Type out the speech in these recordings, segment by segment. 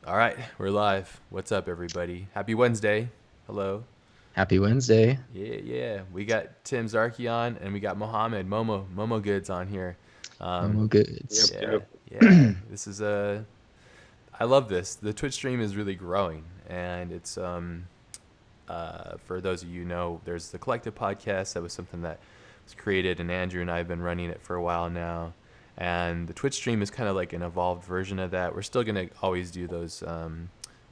All right, we're live. What's up, everybody? Happy Wednesday. Hello. Happy Wednesday. Yeah. We got Tim Zarki on, and we got Mohammed Momo Goods on here. Um, Momo Yep, goods. yeah, yep. yeah. This is a. I love this. The Twitch stream is really growing, and it's for those of you who know, there's the Collective podcast. That was something that was created, and Andrew and I have been running it for a while now. And the Twitch stream is kind of like an evolved version of that. We're still gonna always do those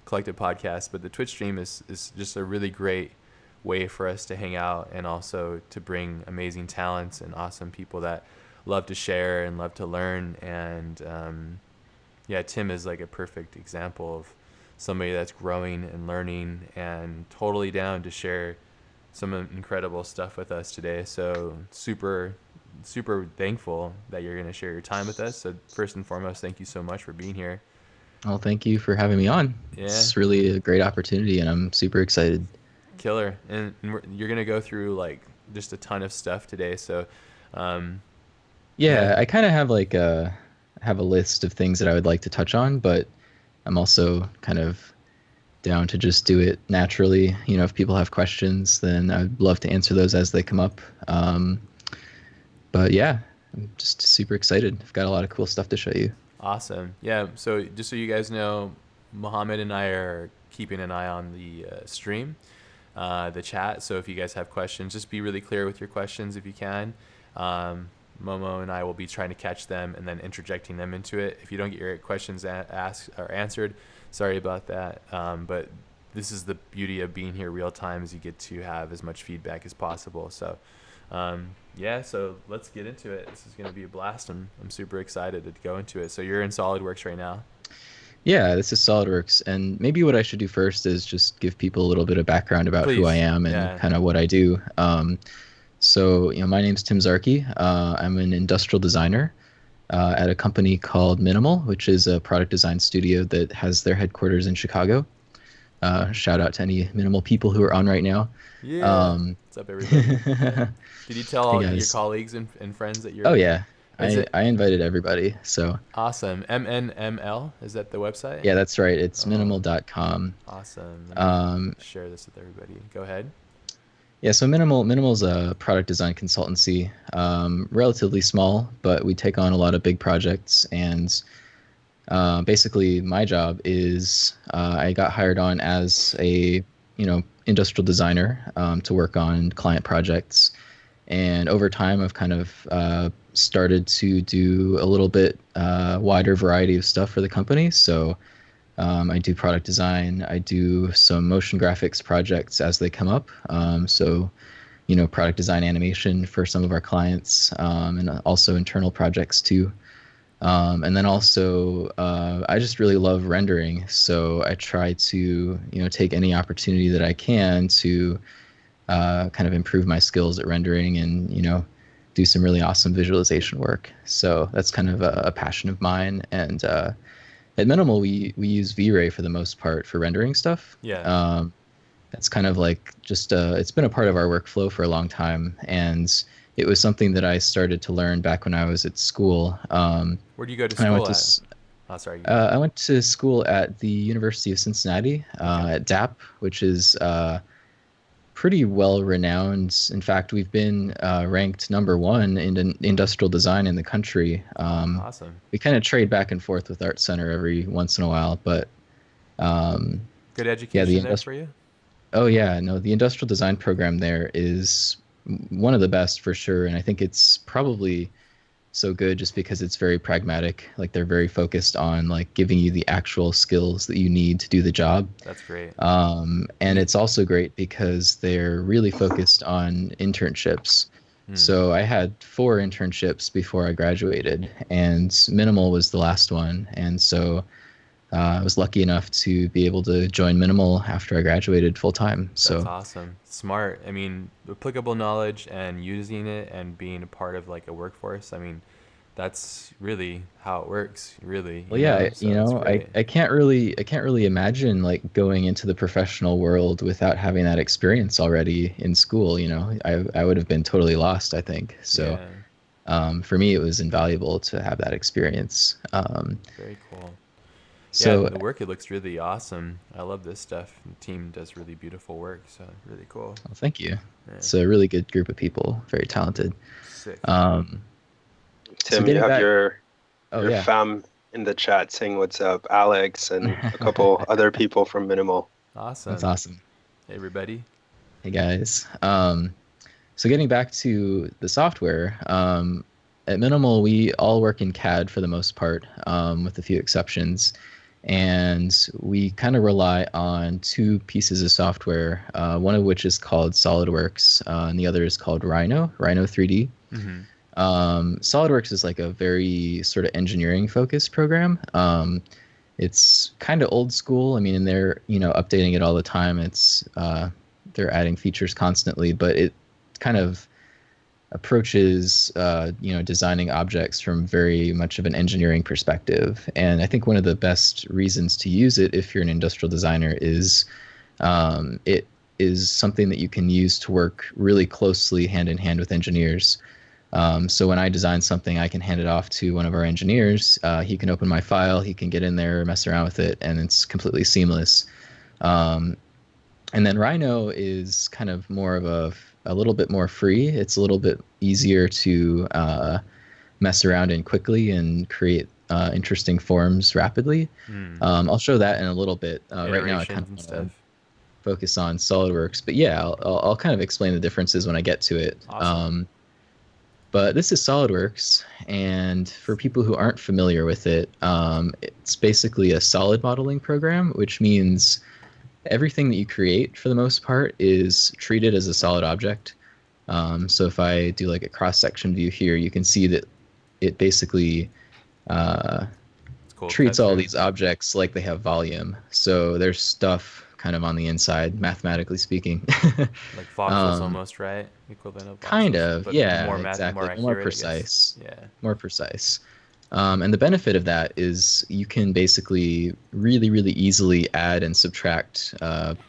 Collective podcasts, but the Twitch stream is just a really great way for us to hang out and also to bring amazing talents and awesome people that love to share and love to learn. And yeah, Tim is like a perfect example of somebody that's growing and learning and totally down to share some incredible stuff with us today. So super thankful that you're going to share your time with us. So first and foremost, thank you so much for being here. Well, thank you for having me on. Yeah, It's really a great opportunity, and I'm super excited. killer. And you're going to go through like just a ton of stuff today. So um, yeah, Yeah, I kind of have have a list of things that I would like to touch on, but I'm also kind of down to just do it naturally. If people have questions, then I'd love to answer those as they come up. But yeah, I'm just super excited. I've got a lot of cool stuff to show you. awesome. Yeah, so just so you guys know, Mohammed and I are keeping an eye on the stream, the chat. So if you guys have questions, just be really clear with your questions if you can. Um, Momo and I will be trying to catch them and then interjecting them into it. If you don't get your questions asked or answered, sorry about that. But this is the beauty of being here real time, is you get to have as much feedback as possible. So yeah, so let's get into it. This is going to be a blast. I'm super excited to go into it. So you're in SolidWorks right now. Yeah, this is SolidWorks. And maybe what I should do first is just give people a little bit of background about who I Please. am and Yeah. kind of what I do. So, my name's Tim Zarki. I'm an industrial designer at a company called Minimal, which is a product design studio that has their headquarters in Chicago. Shout out to any Minimal people who are on right now. Yeah. Um, What's up, everybody? Yeah. Did you tell hey all your guys. colleagues and friends that Oh you're? yeah, Is I it I invited everybody. So awesome? MNML, is that the website? yeah, that's right. It's Oh, minimal.com. awesome. Let me Um, share this with everybody. Go ahead. Yeah, so Minimal's a product design consultancy, relatively small, but we take on a lot of big projects. And basically, my job is I got hired on as a industrial designer to work on client projects. And over time, I've kind of started to do a little bit wider variety of stuff for the company. So I do product design. I do some motion graphics projects as they come up. Product design animation for some of our clients, and also internal projects too. And then also, I just really love rendering. So I try to, take any opportunity that I can to kind of improve my skills at rendering and, do some really awesome visualization work. So that's kind of a passion of mine. And at Minimal, we use V-Ray for the most part for rendering stuff. Yeah. That's kind of like just it's been a part of our workflow for a long time, and it was something that I started to learn back when I was at school. Where do you go to And I went school to at? Oh, sorry. I went to school at the University of Cincinnati Okay. at DAP, which is pretty well renowned. In fact, we've been ranked number one in industrial design in the country. Awesome. We kind of trade back and forth with Art Center every once in a while, but um, Good yeah, the education there for you? oh yeah, no, the industrial design program there is one of the best for sure, and I think it's probably so good just because it's very pragmatic. Like they're very focused on like giving you the actual skills that you need to do the job. That's great. And it's also great because they're really focused on internships. Hmm. So I had 4 internships before I graduated, and Minimal was the last one. And so I was lucky enough to be able to join Minimal after I graduated full time. That's So awesome. Smart. I mean, applicable knowledge and using it and being a part of like a workforce. I mean, that's really how it works, really, well, yeah, So that's great. I can't really imagine like going into the professional world without having that experience already in school. I would have been totally lost, I think. So Yeah, for me, it was invaluable to have that experience. very cool. Yeah, So and the work, it looks really awesome. I love this stuff. The team does really beautiful work, so really cool. well, thank you. Yeah, It's a really good group of people, very talented. sick. Um, so Tim, you getting have back, oh your yeah, fam in the chat saying what's up, Alex and a couple other people from Minimal. that's Awesome. awesome. Hey, everybody. Hey guys. So getting back to the software, at Minimal, we all work in CAD for the most part, with a few exceptions. And we kind of rely on two pieces of software, one of which is called SolidWorks, and the other is called Rhino 3D. Mm-hmm. SolidWorks is like a very sort of engineering focused program. It's kind of old school. I mean, and they're updating it all the time. They're adding features constantly, but it kind of approaches designing objects from very much of an engineering perspective. And I think one of the best reasons to use it if you're an industrial designer is it is something that you can use to work really closely hand in hand with engineers. So when I design something, I can hand it off to one of our engineers. He can open my file, he can get in there, mess around with it, and it's completely seamless. And then Rhino is kind of more of a little bit more free. It's a little bit easier to mess around in quickly and create interesting forms rapidly. I'll show that in a little bit. Right now I kind of want to focus on SolidWorks, but yeah, I'll kind of explain the differences when I get to it. Awesome. But this is SolidWorks, and for people who aren't familiar with it, it's basically a solid modeling program, which means everything that you create, for the most part, is treated as a solid object. So if I do like a cross-section view here, you can see that it basically treats all these objects like they have volume. So there's stuff kind of on the inside, mathematically speaking. Like voxels almost, right? Equivalent of voxels, kind of, yeah, more exactly. more accurate, more precise. Yeah. More precise. And the benefit of that is you can basically really, really easily add and subtract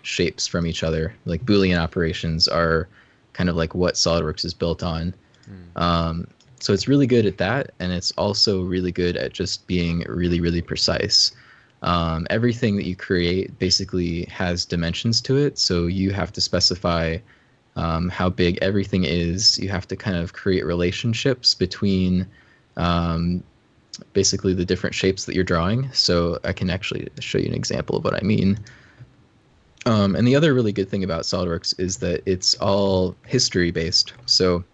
shapes from each other. Like Boolean operations are kind of like what SolidWorks is built on. So it's really good at that, and it's also really good at just being really, really precise. Everything that you create basically has dimensions to it, so you have to specify how big everything is. You have to kind of create relationships between basically the different shapes that you're drawing. So I can actually show you an example of what I mean. And the other really good thing about SolidWorks is that it's all history based. So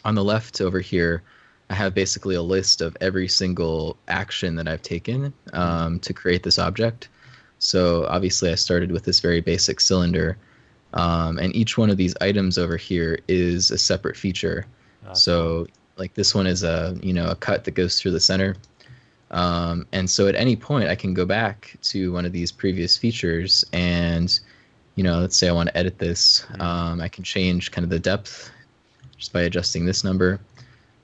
on the left over here, I have basically a list of every single action that I've taken to create this object. So obviously I started with this very basic cylinder, and each one of these items over here is a separate feature. So like this one is a cut that goes through the center. And so at any point I can go back to one of these previous features and, let's say I want to edit this. I can change kind of the depth just by adjusting this number.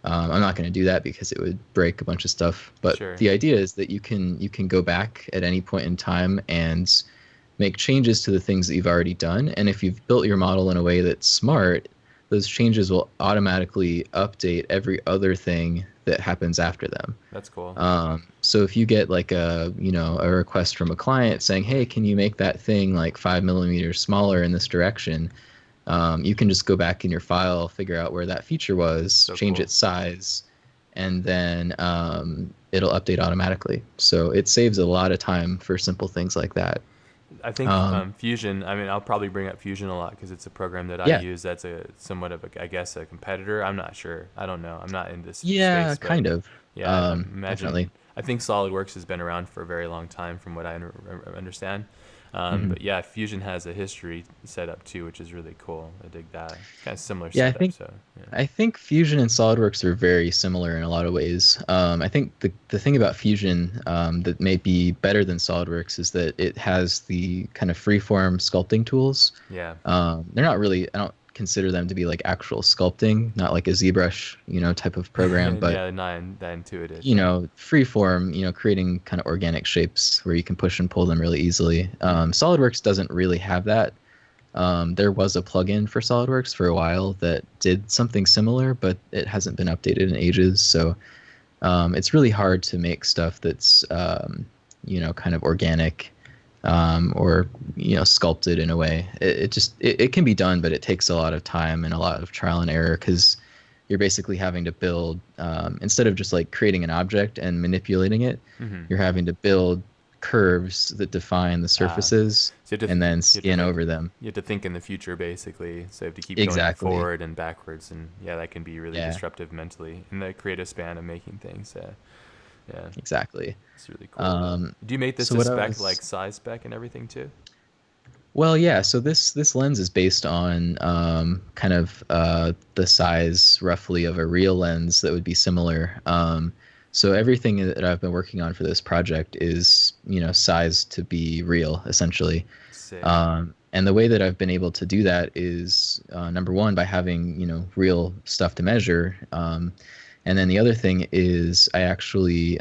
I'm not going to do that because it would break a bunch of stuff. But the idea is that you can go back at any point in time and make changes to the things that you've already done. And if you've built your model in a way that's smart, those changes will automatically update every other thing that happens after them. That's cool. So if you get like a request from a client saying, hey, can you make that thing like 5 millimeters smaller in this direction? You can just go back in your file, figure out where that feature was, change its size, and then it'll update automatically. So it saves a lot of time for simple things like that. I think Fusion, I'll probably bring up Fusion a lot because it's a program that I use that's somewhat of a competitor. I'm not sure. I don't know. I'm not in this space. Kind of. Yeah, imagine. Definitely. I think SolidWorks has been around for a very long time from what I understand. But yeah, Fusion has a history set up too, which is really cool. I dig that. Kind of similar setup. I think Fusion and SolidWorks are very similar in a lot of ways. I think the thing about Fusion that may be better than SolidWorks is that it has the kind of freeform sculpting tools. Yeah. They're not really, I don't consider them to be like actual sculpting, not like a ZBrush, type of program, but yeah, not that intuitive. Freeform, creating kind of organic shapes where you can push and pull them really easily. SolidWorks doesn't really have that. There was a plugin for SolidWorks for a while that did something similar, but it hasn't been updated in ages. So it's really hard to make stuff that's kind of organic, or sculpted in a way. It can be done, but it takes a lot of time and a lot of trial and error, because you're basically having to build, instead of just like creating an object and manipulating it, you're having to build curves that define the surfaces, so and then skin over them. You have to think in the future, basically. So you have to keep Exactly. going forward and backwards, and that can be really disruptive mentally in the creative span of making things. Yeah, exactly. It's really cool. Do you make this a spec, like size spec and everything too? Well, yeah. So this lens is based on kind of the size roughly of a real lens that would be similar. So everything that I've been working on for this project is sized to be real, essentially. And the way that I've been able to do that is number one, by having real stuff to measure, and then the other thing is I actually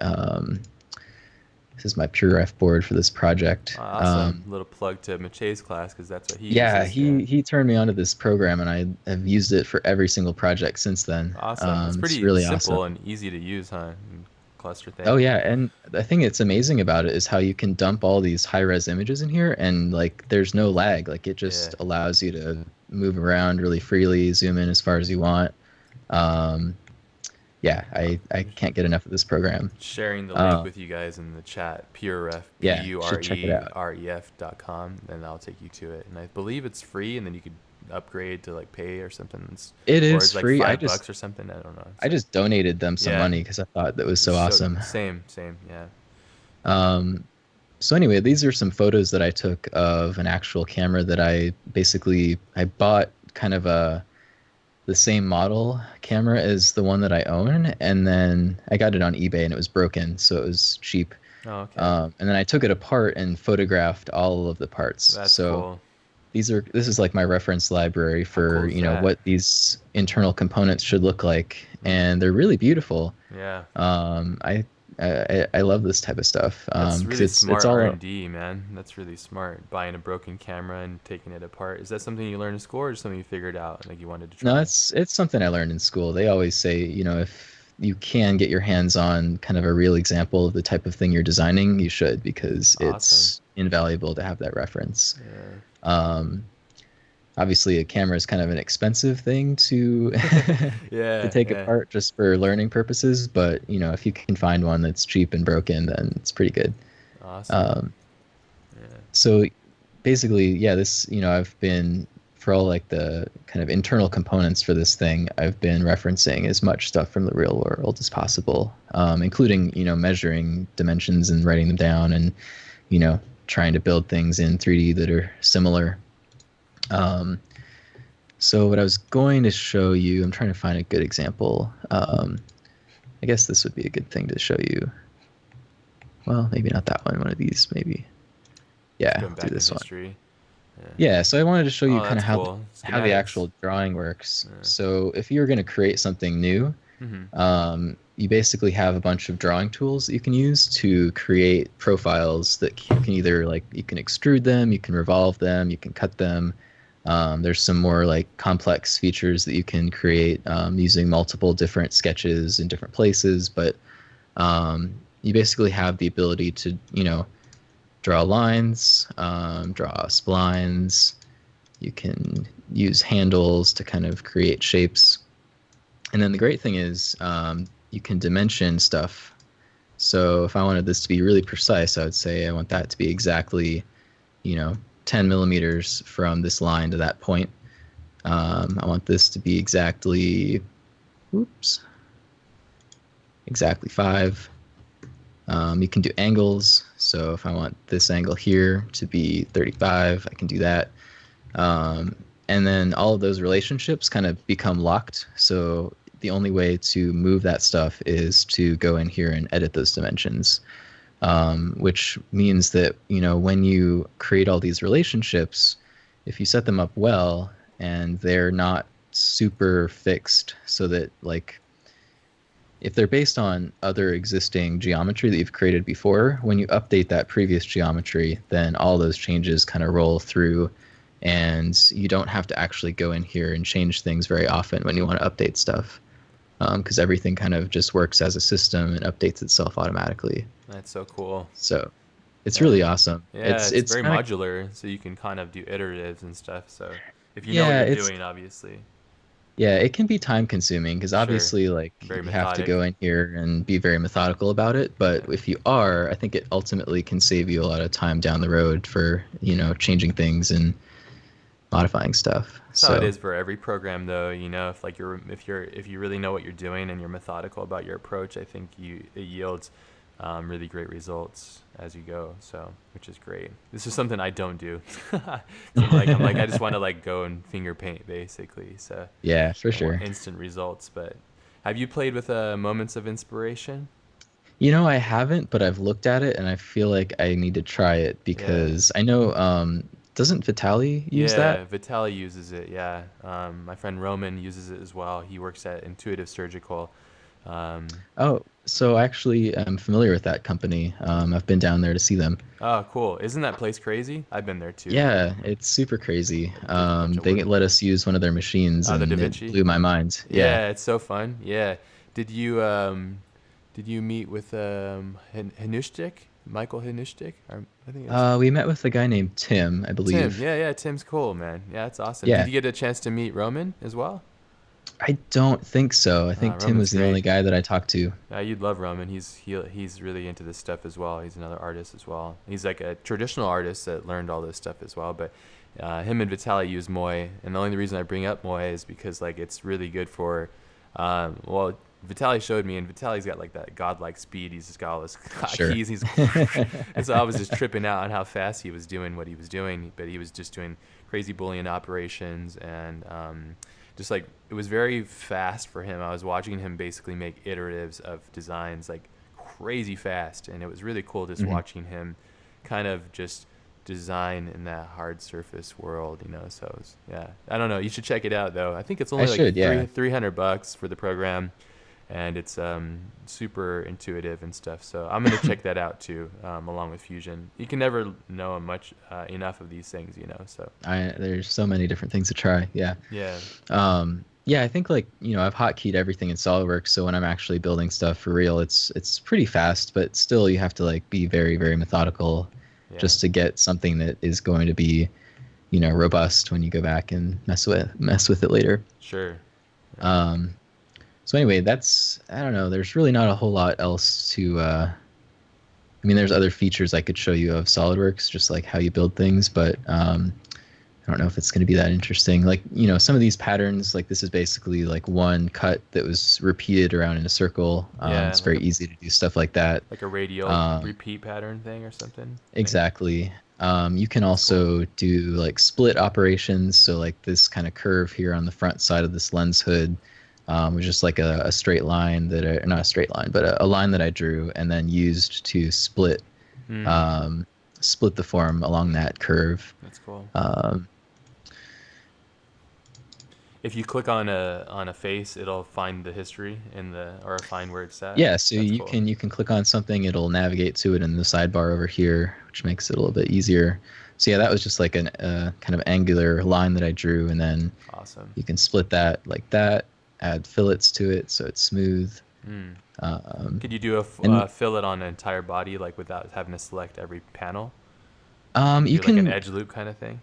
this is my PureRef board for this project. Awesome. Little plug to Mache's class, because that's what he uses. He turned me onto this program, and I have used it for every single project since then. Awesome. It's pretty really simple and easy to use, huh? And cluster things. Oh yeah, and the thing that's amazing about it is how you can dump all these high-res images in here, and like there's no lag. Like it just allows you to move around really freely, zoom in as far as you want. I can't get enough of this program. Sharing the link with you guys in the chat, PureRef, PUREREF.com, and I'll take you to it. And I believe it's free, and then you could upgrade to like pay or something. It is like free. $5 or something. I don't know. I just donated them some money because I thought that was so awesome. Same, yeah. So anyway, these are some photos that I took of an actual camera that I bought kind of the same model camera as the one that I own, and then I got it on eBay and it was broken, so it was cheap. Oh, okay. And then I took it apart and photographed all of the parts. That's cool. This is like my reference library for what these internal components should look like, and they're really beautiful. Yeah. I love this type of stuff. That's really smart R&D, man. That's really smart. Buying a broken camera and taking it apart. Is that something you learned in school, or just something you figured out, like you wanted to try? No, it's something I learned in school. They always say, if you can get your hands on kind of a real example of the type of thing you're designing, you should, because it's invaluable to have that reference. Yeah. Obviously, a camera is kind of an expensive thing to to take apart just for learning purposes. But if you can find one that's cheap and broken, then it's pretty good. Awesome. So basically, this I've been, for all like the kind of internal components for this thing, I've been referencing as much stuff from the real world as possible, including measuring dimensions and writing them down, and trying to build things in 3D that are similar. So what I was going to show you, I'm trying to find a good example. I guess this would be a good thing to show you. Well, maybe not that one. One of these, maybe. Yeah, do this one. Yeah, so I wanted to show you kind of how the actual drawing works. Yeah. So if you're going to create something new, you basically have a bunch of drawing tools that you can use to create profiles that you can either, like, you can extrude them, you can revolve them, you can cut them. There's some more like complex features that you can create using multiple different sketches in different places, but you basically have the ability to draw lines, draw splines. You can use handles to kind of create shapes, and then the great thing is you can dimension stuff. So if I wanted this to be really precise, I would say I want that to be exactly 10 millimeters from this line to that point. I want this to be exactly 5. You can do angles. So if I want this angle here to be 35, I can do that. And then all of those relationships kind of become locked. So the only way to move that stuff is to go in here and edit those dimensions. Which means that, when you create all these relationships, if you set them up well and they're not super fixed, so that, like, if they're based on other existing geometry that you've created before, when you update that previous geometry, then all those changes kind of roll through, and you don't have to actually go in here and change things very often when you want to update stuff, because everything kind of just works as a system and updates itself automatically. That's so cool. So It's Yeah. really awesome. Yeah, it's It's very kind of modular, so you can kind of do iteratives and stuff. So if you know what yeah, you're it's doing, obviously. yeah, it can be time consuming because Sure. obviously like Very you have to methodic. go in here and be very methodical about it. But Yeah. if you are, I think it ultimately can save you a lot of time down the road for, changing things and modifying stuff. That's how it So is for every program, though. If like if you really know what you're doing and you're methodical about your approach, I think it yields really great results as you go. So, which is great. This is something I don't do. So I'm like I just want to like go and finger paint basically. So yeah, for I want sure. instant results. But have you played with moments of inspiration? I haven't, but I've looked at it and I feel like I need to try it Yeah. because I know doesn't Vitali use that? Yeah, Vitaly uses it. Yeah, my friend Roman uses it as well. He works at Intuitive Surgical. Um, Oh, so actually I'm familiar with that company. I've been down there to see them. oh, cool! Isn't that place crazy? I've been there too. Yeah, it's super crazy. Did a bunch of They work. let us use one of their machines The Da and it Vinci. blew my mind. Yeah. Yeah, it's so fun. Yeah. Did you um, did you meet with Hanushtik? Michael Hanushtik? I think it's We met with a guy named Tim, I Tim. believe. Yeah, yeah. Tim's cool, man. Yeah, that's awesome. Did Yeah. you get a chance to meet Roman as well? I don't think so. I think Tim Roman's was the only great. guy that I talked to. Yeah, you'd love Roman. He's really into this stuff as well. He's another artist as well. He's like a traditional artist that learned all this stuff as well. But him and Vitaly use Moy, and the only reason I bring up Moy is because like it's really good for. Well, Vitaly showed me, and Vitaly's got like that godlike speed. He's just got all this Sure. keys. And so I was just tripping out on how fast he was doing what he was doing. But he was just doing crazy Boolean operations and. Just like it was very fast for him. I was watching him basically make iteratives of designs like crazy fast, and it was really cool just watching him kind of just design in that hard surface world, So it was, yeah, I don't know. You should check it out though. I think it's I only like should, yeah. $300 for the program, and it's super intuitive and stuff. So I'm gonna check that out too, along with Fusion. You can never know much enough of these things, So There's so many different things to try. Yeah. yeah, Yeah, I think like, I've hotkeyed everything in SolidWorks, so when I'm actually building stuff for real, it's pretty fast, but still you have to like be very, very methodical yeah. just to get something that is going to be, robust when you go back and mess with it later. Sure. So anyway, I don't know, there's really not a whole lot else to there's other features I could show you of SolidWorks, just like how you build things, but I don't know if it's going to be that interesting. Like, some of these patterns, like this is basically like one cut that was repeated around in a circle. It's very easy to do stuff like that. Like a radial repeat pattern thing or something? Exactly. You can also do like split operations. So like this kind of curve here on the front side of this lens hood was just like a straight line not a straight line, but a line that I drew and then used to split the form along that curve. That's cool. If you click on a face, it'll find the history or find where it's at. Yeah, so That's you cool. can click on something, it'll navigate to it in the sidebar over here, which makes it a little bit easier. So yeah, that was just like a kind of angular line that I drew, and then Awesome. you can split that like that, add fillets to it so it's smooth. Could you do a fillet on an entire body like without having to select every panel? You Do can like an edge loop kind of thing?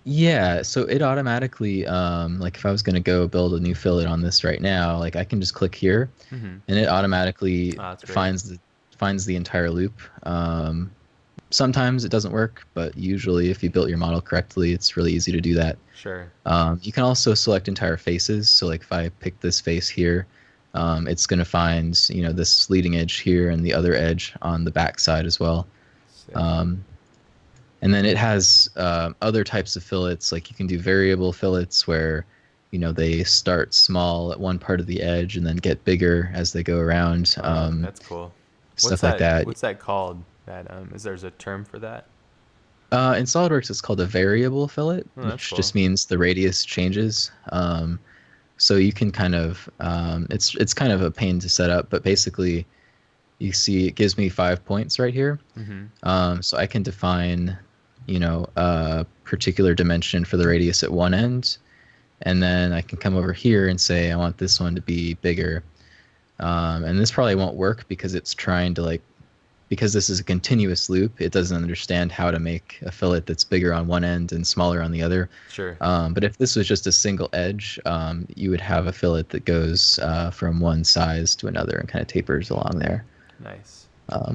Yeah, so it automatically like if I was going to go build a new fillet on this right now, like I can just click here and it automatically that's great. finds the entire loop. Sometimes it doesn't work, but usually if you built your model correctly, it's really easy to do that. Sure. You can also select entire faces. So like if I pick this face here, it's going to find, this leading edge here and the other edge on the back side as well. Sick. And then it has other types of fillets, like you can do variable fillets where, they start small at one part of the edge and then get bigger as they go around. That's cool. Stuff like that. What's that called? There's a term for that? In SolidWorks, it's called a variable fillet, that's which cool. just means the radius changes. So you can kind of, it's kind of a pain to set up, but basically you see it gives me 5 points right here. So I can define, a particular dimension for the radius at one end, and then I can come over here and say I want this one to be bigger. And this probably won't work because it's trying to like because this is a continuous loop, it doesn't understand how to make a fillet that's bigger on one end and smaller on the other. Sure. But if this was just a single edge, you would have a fillet that goes from one size to another and kind of tapers along there. Nice.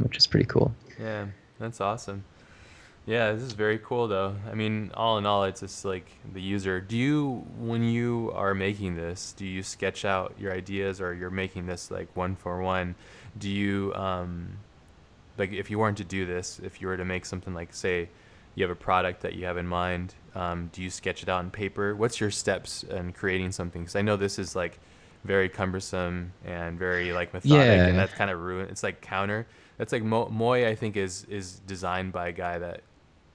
Which is pretty cool. Yeah, that's awesome. Yeah, this is very cool though. I mean, all in all, it's just like the user. Do you, when you are making this, do you sketch out your ideas, or you're making this like one for one? Do you, like if you weren't to do this, if you were to make something like, say, you have a product that you have in mind, do you sketch it out on paper? What's your steps in creating something? Because I know this is like very cumbersome and very like methodic, and that's kind of ruined. It's like counter. That's like Moy, I think, is designed by a guy that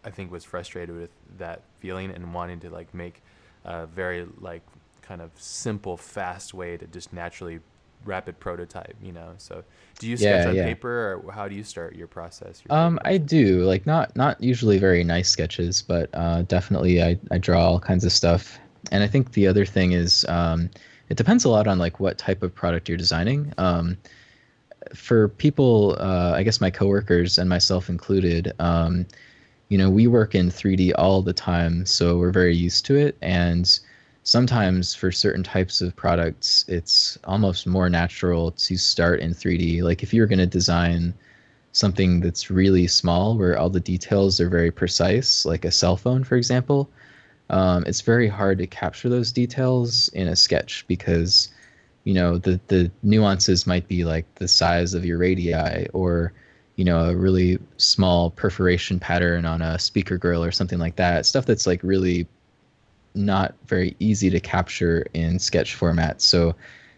I think was frustrated with that feeling and wanting to like make a very like kind of simple, fast way to just naturally rapid prototype, you know. So do you sketch on paper, or how do you start your process? I do, like not usually very nice sketches, but definitely I draw all kinds of stuff. And I think the other thing is it depends a lot on like what type of product you're designing. For people, I guess my coworkers and myself included, you know, we work in 3D all the time, so we're very used to it. And sometimes for certain types of products, it's almost more natural to start in 3D. Like if you're going to design something that's really small, where all the details are very precise, like a cell phone, for example, it's very hard to capture those details in a sketch because, you know, the nuances might be like the size of your radii, or, you know, a really small perforation pattern on a speaker grill or something like that. Stuff that's like really not very easy to capture in sketch format. So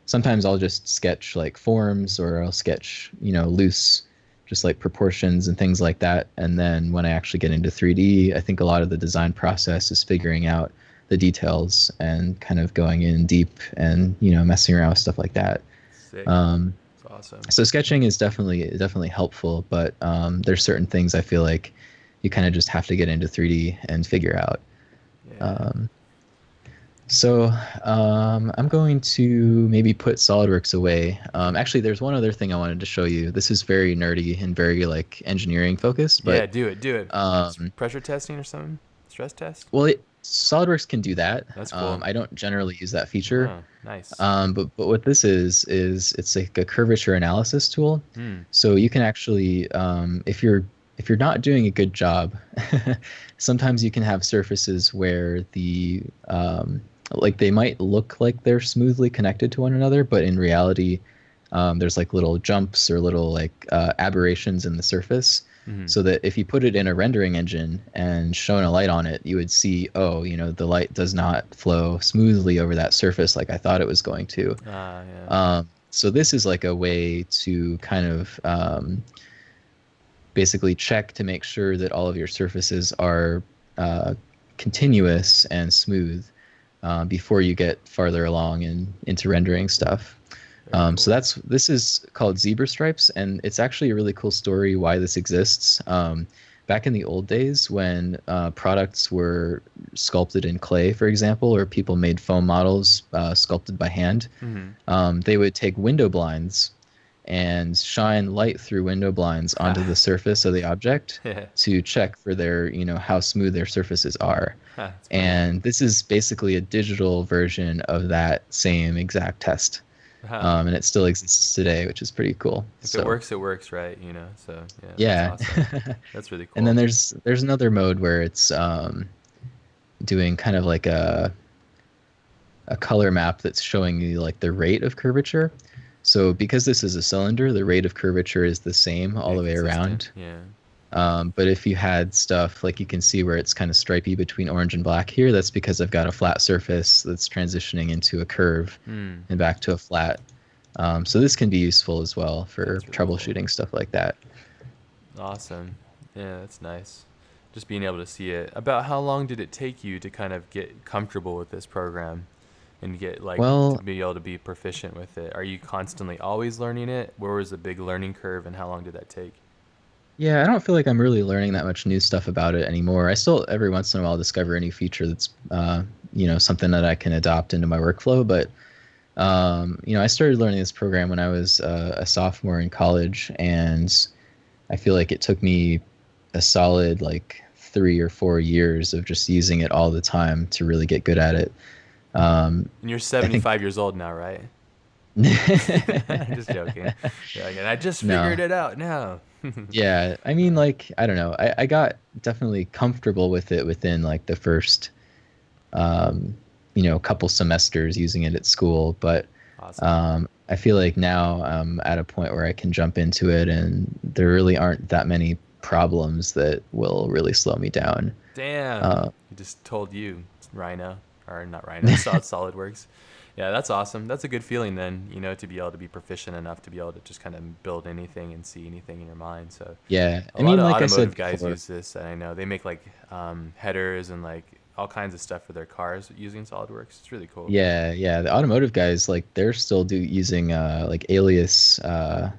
sometimes I'll just sketch like forms, or I'll sketch, you know, loose, just like proportions and things like that. And then when I actually get into 3D, I think a lot of the design process is figuring out the details and kind of going in deep and, you know, messing around with stuff like that. Sick. That's awesome. So sketching is definitely helpful, but there's certain things I feel like you kind of just have to get into 3D and figure out. Yeah. So I'm going to maybe put SolidWorks away. Actually, there's one other thing I wanted to show you. This is very nerdy and very like engineering focused. But, yeah, do it. Pressure testing or something? Stress test? Well, SolidWorks can do that. That's cool. I don't generally use that feature. Oh, nice. But what this is it's like a curvature analysis tool. So you can actually, if you're not doing a good job, sometimes you can have surfaces where the like they might look like they're smoothly connected to one another, but in reality, there's like little jumps or little like aberrations in the surface. So that if you put it in a rendering engine and shone a light on it, you would see, oh, you know, the light does not flow smoothly over that surface like I thought it was going to. So this is like a way to kind of basically check to make sure that all of your surfaces are continuous and smooth before you get farther along into rendering stuff. Cool. So this is called zebra stripes, and it's actually a really cool story why this exists. Back in the old days when products were sculpted in clay, for example, or people made foam models sculpted by hand, they would take window blinds and shine light through window blinds onto the surface of the object to check for their, you know, how smooth their surfaces are. And this is basically a digital version of that same exact test. And it still exists today, which is pretty cool. If it works, right? You know, so yeah. That's awesome. That's really cool. And then there's another mode where it's doing kind of like a color map that's showing you like the rate of curvature. So because this is a cylinder, the rate of curvature is the same all the way around. Yeah. But if you had stuff like you can see where it's kind of stripy between orange and black here, that's because I've got a flat surface that's transitioning into a curve and back to a flat. So this can be useful as well for really troubleshooting stuff like that. Awesome. Yeah, that's nice. Just being able to see it. About how long did it take you to kind of get comfortable with this program and get like to be able to be proficient with it? Are you constantly always learning it? Where was the big learning curve and how long did that take? Yeah, I don't feel like I'm really learning that much new stuff about it anymore. I still every once in a while discover a new feature that's you know, something that I can adopt into my workflow. But you know, I started learning this program when I was a sophomore in college, and I feel like it took me a solid like 3 or 4 years of just using it all the time to really get good at it. And you're I think 75 years old now, right? Just joking. Yeah, and I just no. figured it out now. Yeah, I mean, like, I don't know. I got definitely comfortable with it within like the first, um, couple semesters using it at school. But Awesome. I feel like now I'm at a point where I can jump into it, and there really aren't that many problems that will really slow me down. Damn. Uh, He just told you, Rhino, or not Rhino, SolidWorks. Yeah, that's awesome. That's a good feeling then, to be able to be proficient enough to be able to just kind of build anything and see anything in your mind. So yeah, a I lot mean, of like I said automotive guys before, use this, and I know they make like headers and like all kinds of stuff for their cars using SolidWorks. It's really cool. yeah, the automotive guys, like, they're still using like Alias. Do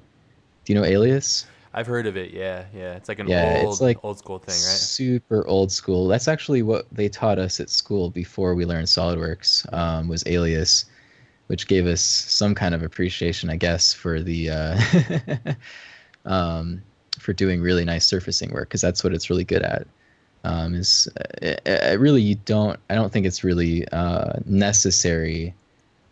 you know Alias? I've heard of it. Yeah, yeah. It's like an Yeah, it's old like old school thing, right? super old school. That's actually what they taught us at school before we learned SolidWorks, Yeah. was Alias, which gave us some kind of appreciation, I guess, for the um, for doing really nice surfacing work, because that's what it's really good at. Is it really you don't I don't think it's really necessary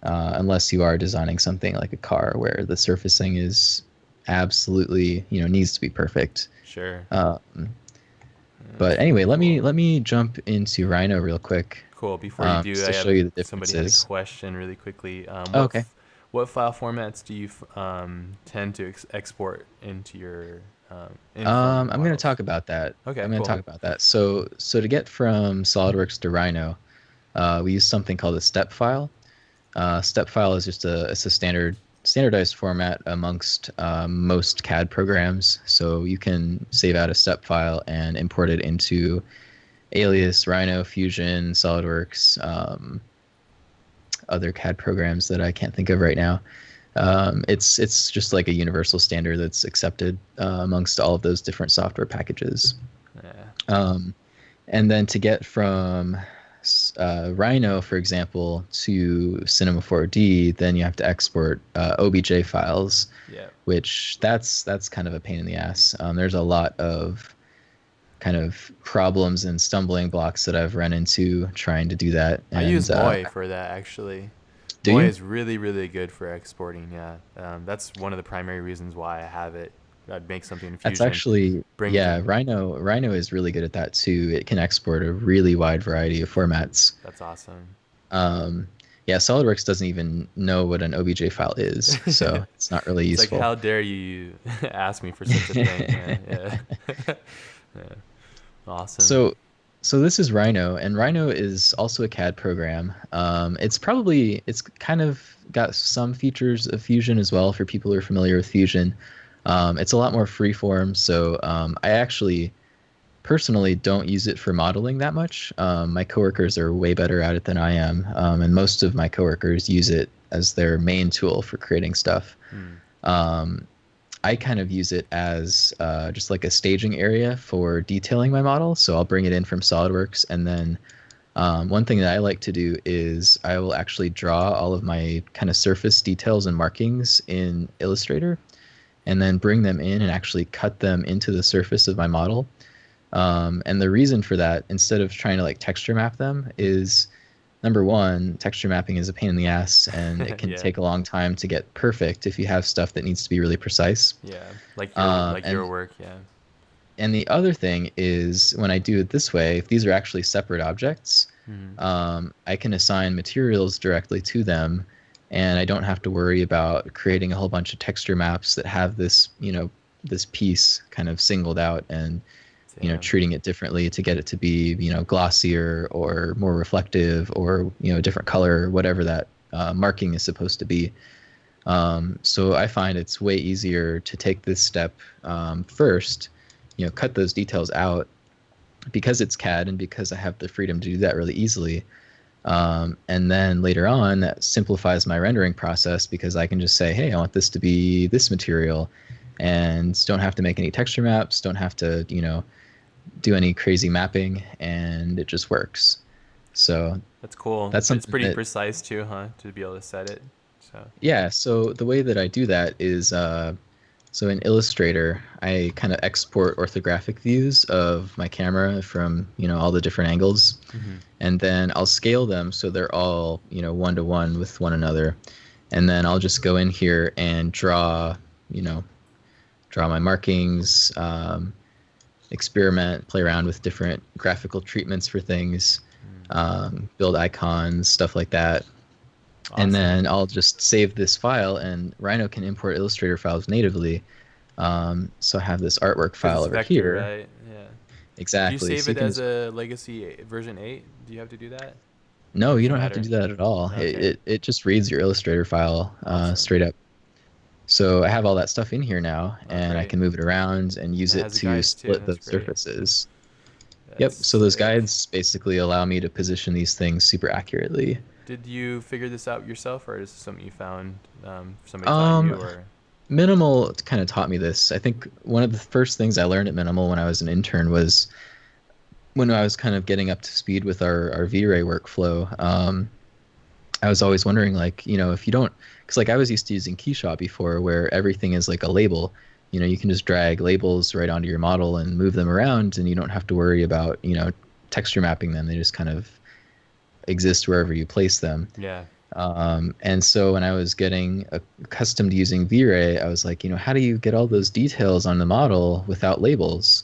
unless you are designing something like a car where the surfacing is absolutely needs to be perfect. Sure. Um, That's but anyway, really let me cool. let me jump into Rhino real quick, Cool. Before you do, just I to show have you the somebody had a differences. question really quickly. Oh, okay. What file formats do you tend to export into your from your I'm going to models? talk about that. Okay, I'm going to cool. talk about that. So to get from SolidWorks to Rhino, we use something called a step file. Step file is just it's a standardized format amongst most CAD programs. So you can save out a step file and import it into Alias, Rhino, Fusion, SolidWorks, other CAD programs that I can't think of right now. It's just like a universal standard that's accepted amongst all of those different software packages. Yeah. Um, and then to get from Rhino, for example, to Cinema 4D, then you have to export OBJ files, Yeah. which that's kind of a pain in the ass. There's a lot of kind of problems and stumbling blocks that I've run into trying to do that. I use And Moy for that actually. do Moy you? is really, really good for exporting. Yeah, that's one of the primary reasons why I have it. I'd make something in That's Fusion, actually, bring it yeah, in. Rhino is really good at that too. It can export a really wide variety of formats. That's awesome. Um, yeah, SolidWorks doesn't even know what an OBJ file is, so it's not really It's like, useful. how dare you ask me for such a thing? Yeah, yeah. Yeah. Awesome. So, so this is Rhino, and Rhino is also a CAD program. It's kind of got some features of Fusion as well for people who are familiar with Fusion. It's a lot more freeform, so I actually personally don't use it for modeling that much. My coworkers are way better at it than I am, and most of my coworkers use it as their main tool for creating stuff. Hmm. Um, I kind of use it as just like a staging area for detailing my model. So I'll bring it in from SolidWorks, and then one thing that I like to do is I will actually draw all of my kind of surface details and markings in Illustrator, and then bring them in and actually cut them into the surface of my model. And the reason for that, instead of trying to like texture map them, is number one, texture mapping is a pain in the ass, and it can Yeah. take a long time to get perfect if you have stuff that needs to be really precise. Yeah. Like Um, your and work. Yeah. and the other thing is when I do it this way, if these are actually separate objects, Hmm. I can assign materials directly to them, and I don't have to worry about creating a whole bunch of texture maps that have this piece kind of singled out and Damn. treating it differently to get it to be glossier or more reflective or a different color, whatever that marking is supposed to be. So I find it's way easier to take this step first, cut those details out because it's CAD and because I have the freedom to do that really easily. And then later on, that simplifies my rendering process because I can just say, hey, I want this to be this material, and don't have to make any texture maps, don't have to, do any crazy mapping, and it just works. So That's cool. that's But it's something pretty that, precise too, huh? To be able to set it. So. yeah. So the way that I do that is So in Illustrator, I kind of export orthographic views of my camera from, all the different angles. Mm-hmm. And then I'll scale them so they're all, one to one with one another. And then I'll just go in here and you know, draw my markings, experiment, play around with different graphical treatments for things, build icons, stuff like that. Awesome. And then I'll just save this file, and Rhino can import Illustrator files natively. So I have this artwork file over vector, here. right? Yeah. Exactly. Do you save So it as a legacy version 8? Do you have to do that? No, you Doesn't don't have to matter. do that at all. Okay. It just reads your Illustrator file Awesome. straight up. So I have all that stuff in here now, and I great. can move it around and use And it it has the to guides too. split That's those great. surfaces. Yep. That's So those sick. guides basically allow me to position these things super accurately. Did you figure this out yourself, or is this something you found somebody taught you? Or Minimal kind of taught me this. I think one of the first things I learned at Minimal when I was an intern was when I was kind of getting up to speed with our V-Ray workflow. I was always wondering, like, if you don't, because like I was used to using Keyshot before, where everything is like a label. You can just drag labels right onto your model and move them around, and you don't have to worry about texture mapping them. They just kind of exist wherever you place them. yeah. And so when I was getting accustomed to using V-Ray, I was like, how do you get all those details on the model without labels?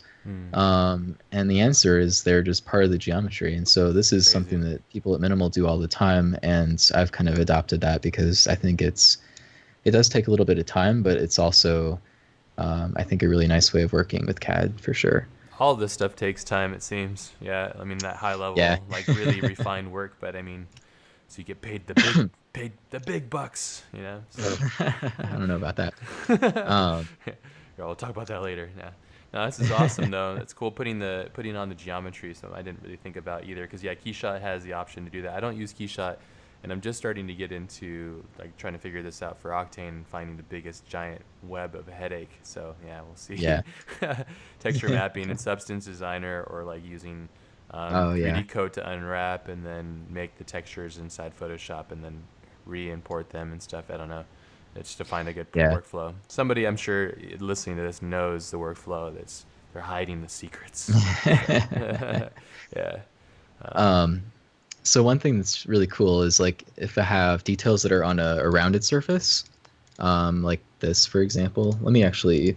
And the answer is they're just part of the geometry. And so this is something that people at Minimal do all the time, and I've kind of adopted that because I think it does take a little bit of time, but it's also I think a really nice way of working with CAD for sure. All of this stuff takes time, it seems. Yeah, I mean that high level, like really refined work, but I mean, so you get paid the big bucks, So. I don't know about that. We'll talk about that later. No, this is awesome though. It's cool putting on the geometry. So I didn't really think about either, because Keyshot has the option to do that. I don't use Keyshot, and I'm just starting to get into like trying to figure this out for Octane, finding the biggest giant web of a headache. So yeah, we'll see. Yeah. Texture mapping and Substance Designer, or like using 3D Code to unwrap and then make the textures inside Photoshop and then re-import them and stuff. I don't know. It's to find a good workflow. Somebody, I'm sure, listening to this knows the workflow. They're hiding the secrets. Yeah. So one thing that's really cool is like if I have details that are on a rounded surface, like this, for example. Let me actually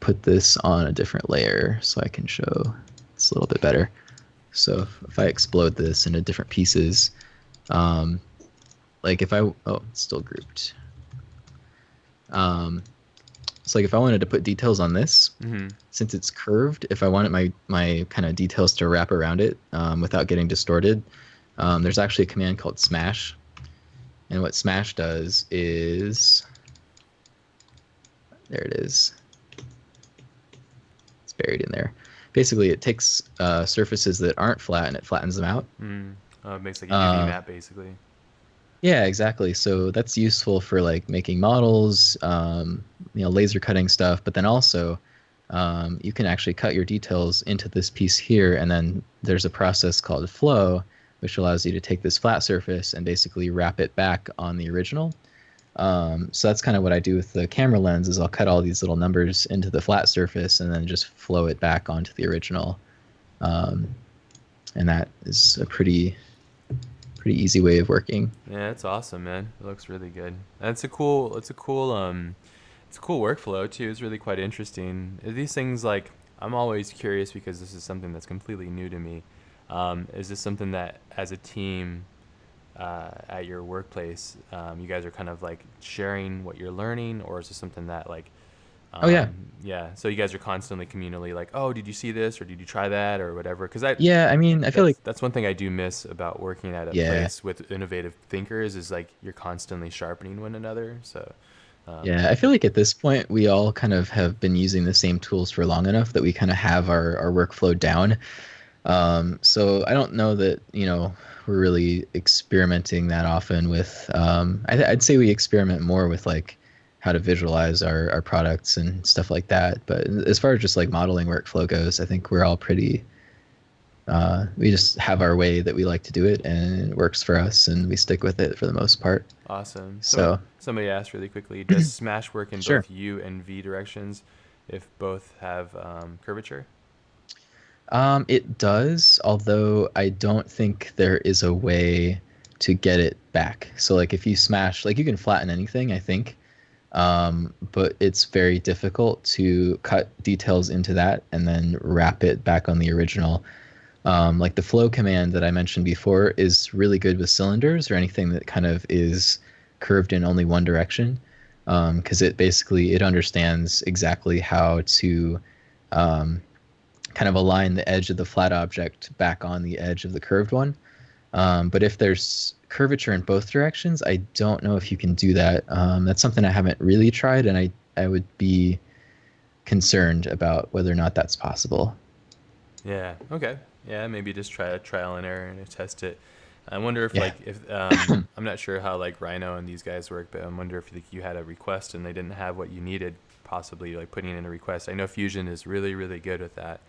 put this on a different layer so I can show it's a little bit better. So if I explode this into different pieces, like if it's still grouped. So like if I wanted to put details on this, since it's curved, if I wanted my kind of details to wrap around it without getting distorted, there's actually a command called smash. And what smash does is, there it is. It's buried in there. Basically, it takes surfaces that aren't flat and it flattens them out. It makes like a UV map, basically. Yeah, exactly. So that's useful for like making models, laser cutting stuff. But then also, you can actually cut your details into this piece here, and then there's a process called flow, which allows you to take this flat surface and basically wrap it back on the original. So that's kind of what I do with the camera lens, is I'll cut all these little numbers into the flat surface and then just flow it back onto the original. And that is a pretty easy way of working. Yeah, it's awesome, man. It looks really good. And it's a cool workflow too. It's really quite interesting. These things, like, I'm always curious because this is something that's completely new to me. Is this something that as a team at your workplace, you guys are kind of like sharing what you're learning, or is this something that like yeah, so you guys are constantly communally like, oh, did you see this, or did you try that, or whatever? Because I feel like that's one thing I do miss about working at a place with innovative thinkers, is like you're constantly sharpening one another. So I feel like at this point we all kind of have been using the same tools for long enough that we kind of have our workflow down. So I don't know that we're really experimenting that often with I'd say we experiment more with like how to visualize our products and stuff like that. But as far as just like modeling workflow goes, I think we're all pretty We just have our way that we like to do it, and it works for us, and we stick with it for the most part. Awesome. So Somebody asked really quickly, does Smash work in sure. both U and V directions if both have curvature? It does, although I don't think there is a way to get it back. So like if you smash, like you can flatten anything, I think, but it's very difficult to cut details into that and then wrap it back on the original. Like the flow command that I mentioned before is really good with cylinders or anything that kind of is curved in only one direction, because it understands exactly how to kind of align the edge of the flat object back on the edge of the curved one. But if there's curvature in both directions, I don't know if you can do that. That's something I haven't really tried, and I would be concerned about whether or not that's possible. Yeah. Okay. Yeah. Maybe just try a trial and error and test it. I wonder if I'm not sure how like Rhino and these guys work, but I wonder if you had a request and they didn't have what you needed, possibly like putting in a request. I know Fusion is really, really good with that.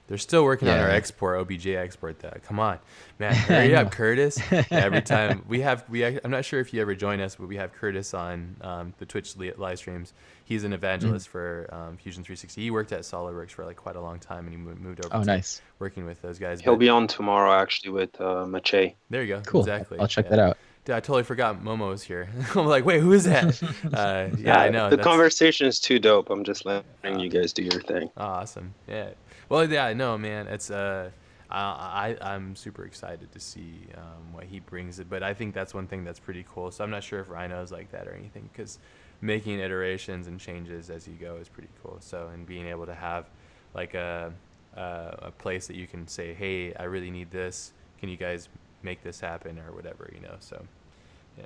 They're still working on our export, OBJ export. That come on, man, hurry up, Curtis. Every time I'm not sure if you ever join us, but we have Curtis on the Twitch live streams. He's an evangelist for Fusion 360. He worked at SolidWorks for like quite a long time, and he moved over to working with those guys. He'll be on tomorrow actually with Mache. There you go. Cool. Exactly. I'll check that out. Dude, I totally forgot Momo was here. I'm like, wait, who is that? I know. The conversation is too dope. I'm just letting you guys do your thing. Awesome. Yeah. Well, yeah, I know, man. It's I'm super excited to see what he brings it, but I think that's one thing that's pretty cool. So I'm not sure if Rhino's like that or anything, because making iterations and changes as you go is pretty cool. So, and being able to have like a place that you can say, hey, I really need this. Can you guys make this happen or whatever, So, yeah.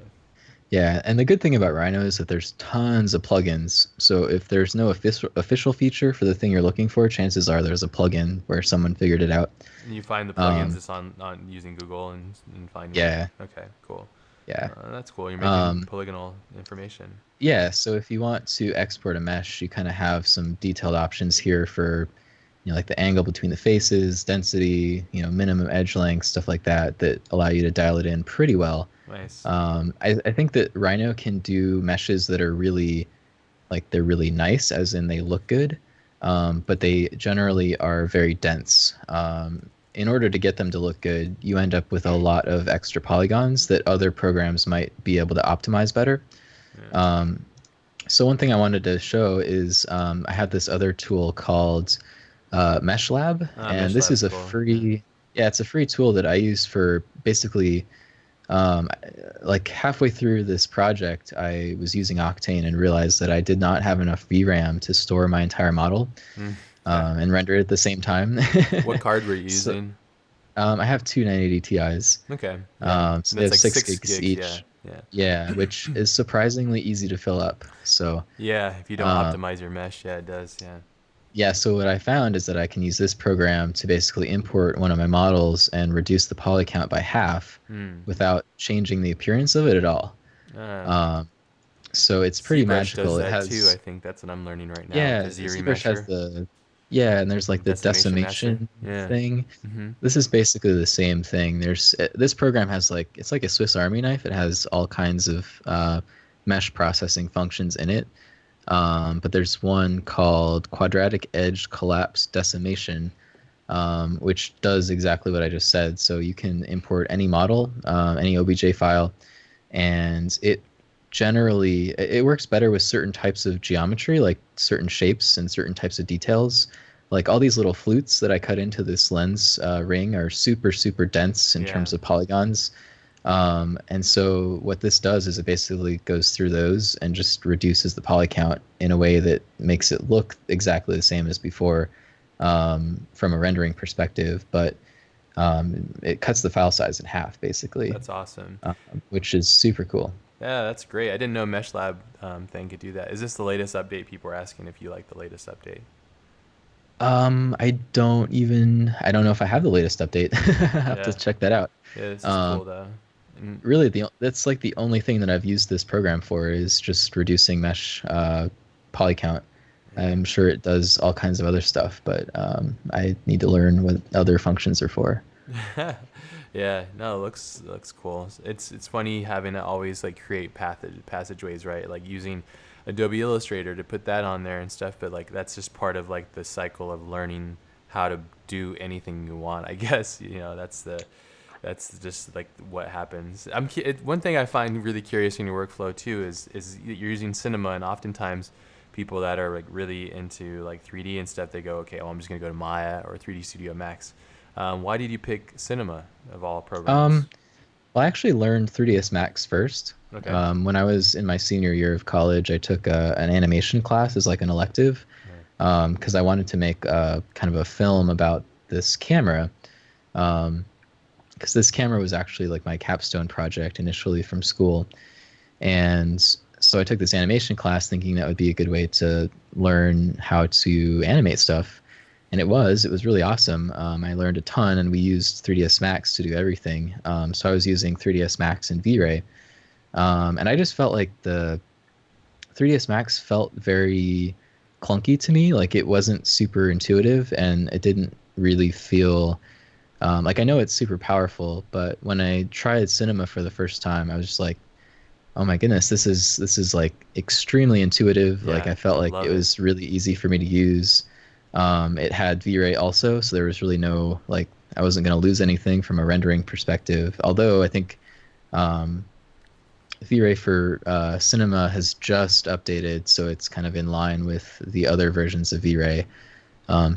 Yeah, and the good thing about Rhino is that there's tons of plugins. So if there's no official feature for the thing you're looking for, chances are there's a plugin where someone figured it out. And you find the plugins just on using Google and finding Yeah. them. Okay, cool. Yeah. That's cool. You're making polygonal information. Yeah, so if you want to export a mesh, you kind of have some detailed options here for, like the angle between the faces, density, minimum edge length, stuff like that allow you to dial it in pretty well. Nice. I think that Rhino can do meshes that are really, they're really nice, as in they look good, but they generally are very dense. In order to get them to look good, you end up with a lot of extra polygons that other programs might be able to optimize better. Yeah. So one thing I wanted to show is I have this other tool called Mesh Lab, and this is a free, it's a free tool that I use for basically. Like halfway through this project, I was using Octane and realized that I did not have enough VRAM to store my entire model and render it at the same time. What card were you using? I have two 980 Ti's. Okay. So they have 6 gigs each. Yeah, which is surprisingly easy to fill up. So yeah, if you don't optimize your mesh, it does. Yeah, so what I found is that I can use this program to basically import one of my models and reduce the poly count by half without changing the appearance of it at all. So it's pretty magical. Does that too, I think that's what I'm learning right now. Yeah, ZBrush has and there's like the decimation thing. Mm-hmm. This is basically the same thing. This program has it's like a Swiss Army knife. It has all kinds of mesh processing functions in it. But there's one called Quadratic Edge Collapse Decimation, which does exactly what I just said. So you can import any model, any OBJ file, and it works better with certain types of geometry, like certain shapes and certain types of details. Like all these little flutes that I cut into this lens ring are super, super dense in terms of polygons. And so what this does is it basically goes through those and just reduces the poly count in a way that makes it look exactly the same as before from a rendering perspective, but it cuts the file size in half, basically. That's awesome. Which is super cool. Yeah, that's great. I didn't know Mesh Lab thing could do that. Is this the latest update? People were asking if you like the latest update. I don't know if I have the latest update. I have to check that out. Yeah, this is cool though. Really, that's like the only thing that I've used this program for is just reducing mesh poly count. Yeah. I'm sure it does all kinds of other stuff, but I need to learn what other functions are for. Yeah, no, it looks cool. It's funny having to always like create passageways, right? Like using Adobe Illustrator to put that on there and stuff, but like that's just part of like the cycle of learning how to do anything you want. I guess, that's just like what happens. One thing I find really curious in your workflow too is you're using Cinema, and oftentimes people that are like really into like 3D and stuff, they go, okay, well, I'm just gonna go to Maya or 3D Studio Max. Why did you pick Cinema of all programs? Um, well, I actually learned 3ds Max first. Okay. When I was in my senior year of college, I took an animation class as like an elective Right. because I wanted to make kind of a film about this camera. Because this camera was actually like my capstone project initially from school. And so I took this animation class thinking that would be a good way to learn how to animate stuff. And it was really awesome. I learned a ton, and we used 3ds Max to do everything. So I was using 3ds Max and V-Ray. And I just felt like the 3ds Max felt very clunky to me. Like it wasn't super intuitive, and it didn't really feel like, I know it's super powerful, but when I tried Cinema for the first time, I was just like, oh my goodness, this is like extremely intuitive. Like Yeah, I felt I like love it it. was really easy for me to use. It had V-Ray also, so there was really no, like, I wasn't going to lose anything from a rendering perspective. Although I think um, V-Ray for Cinema has just updated, so it's kind of in line with the other versions of V-Ray.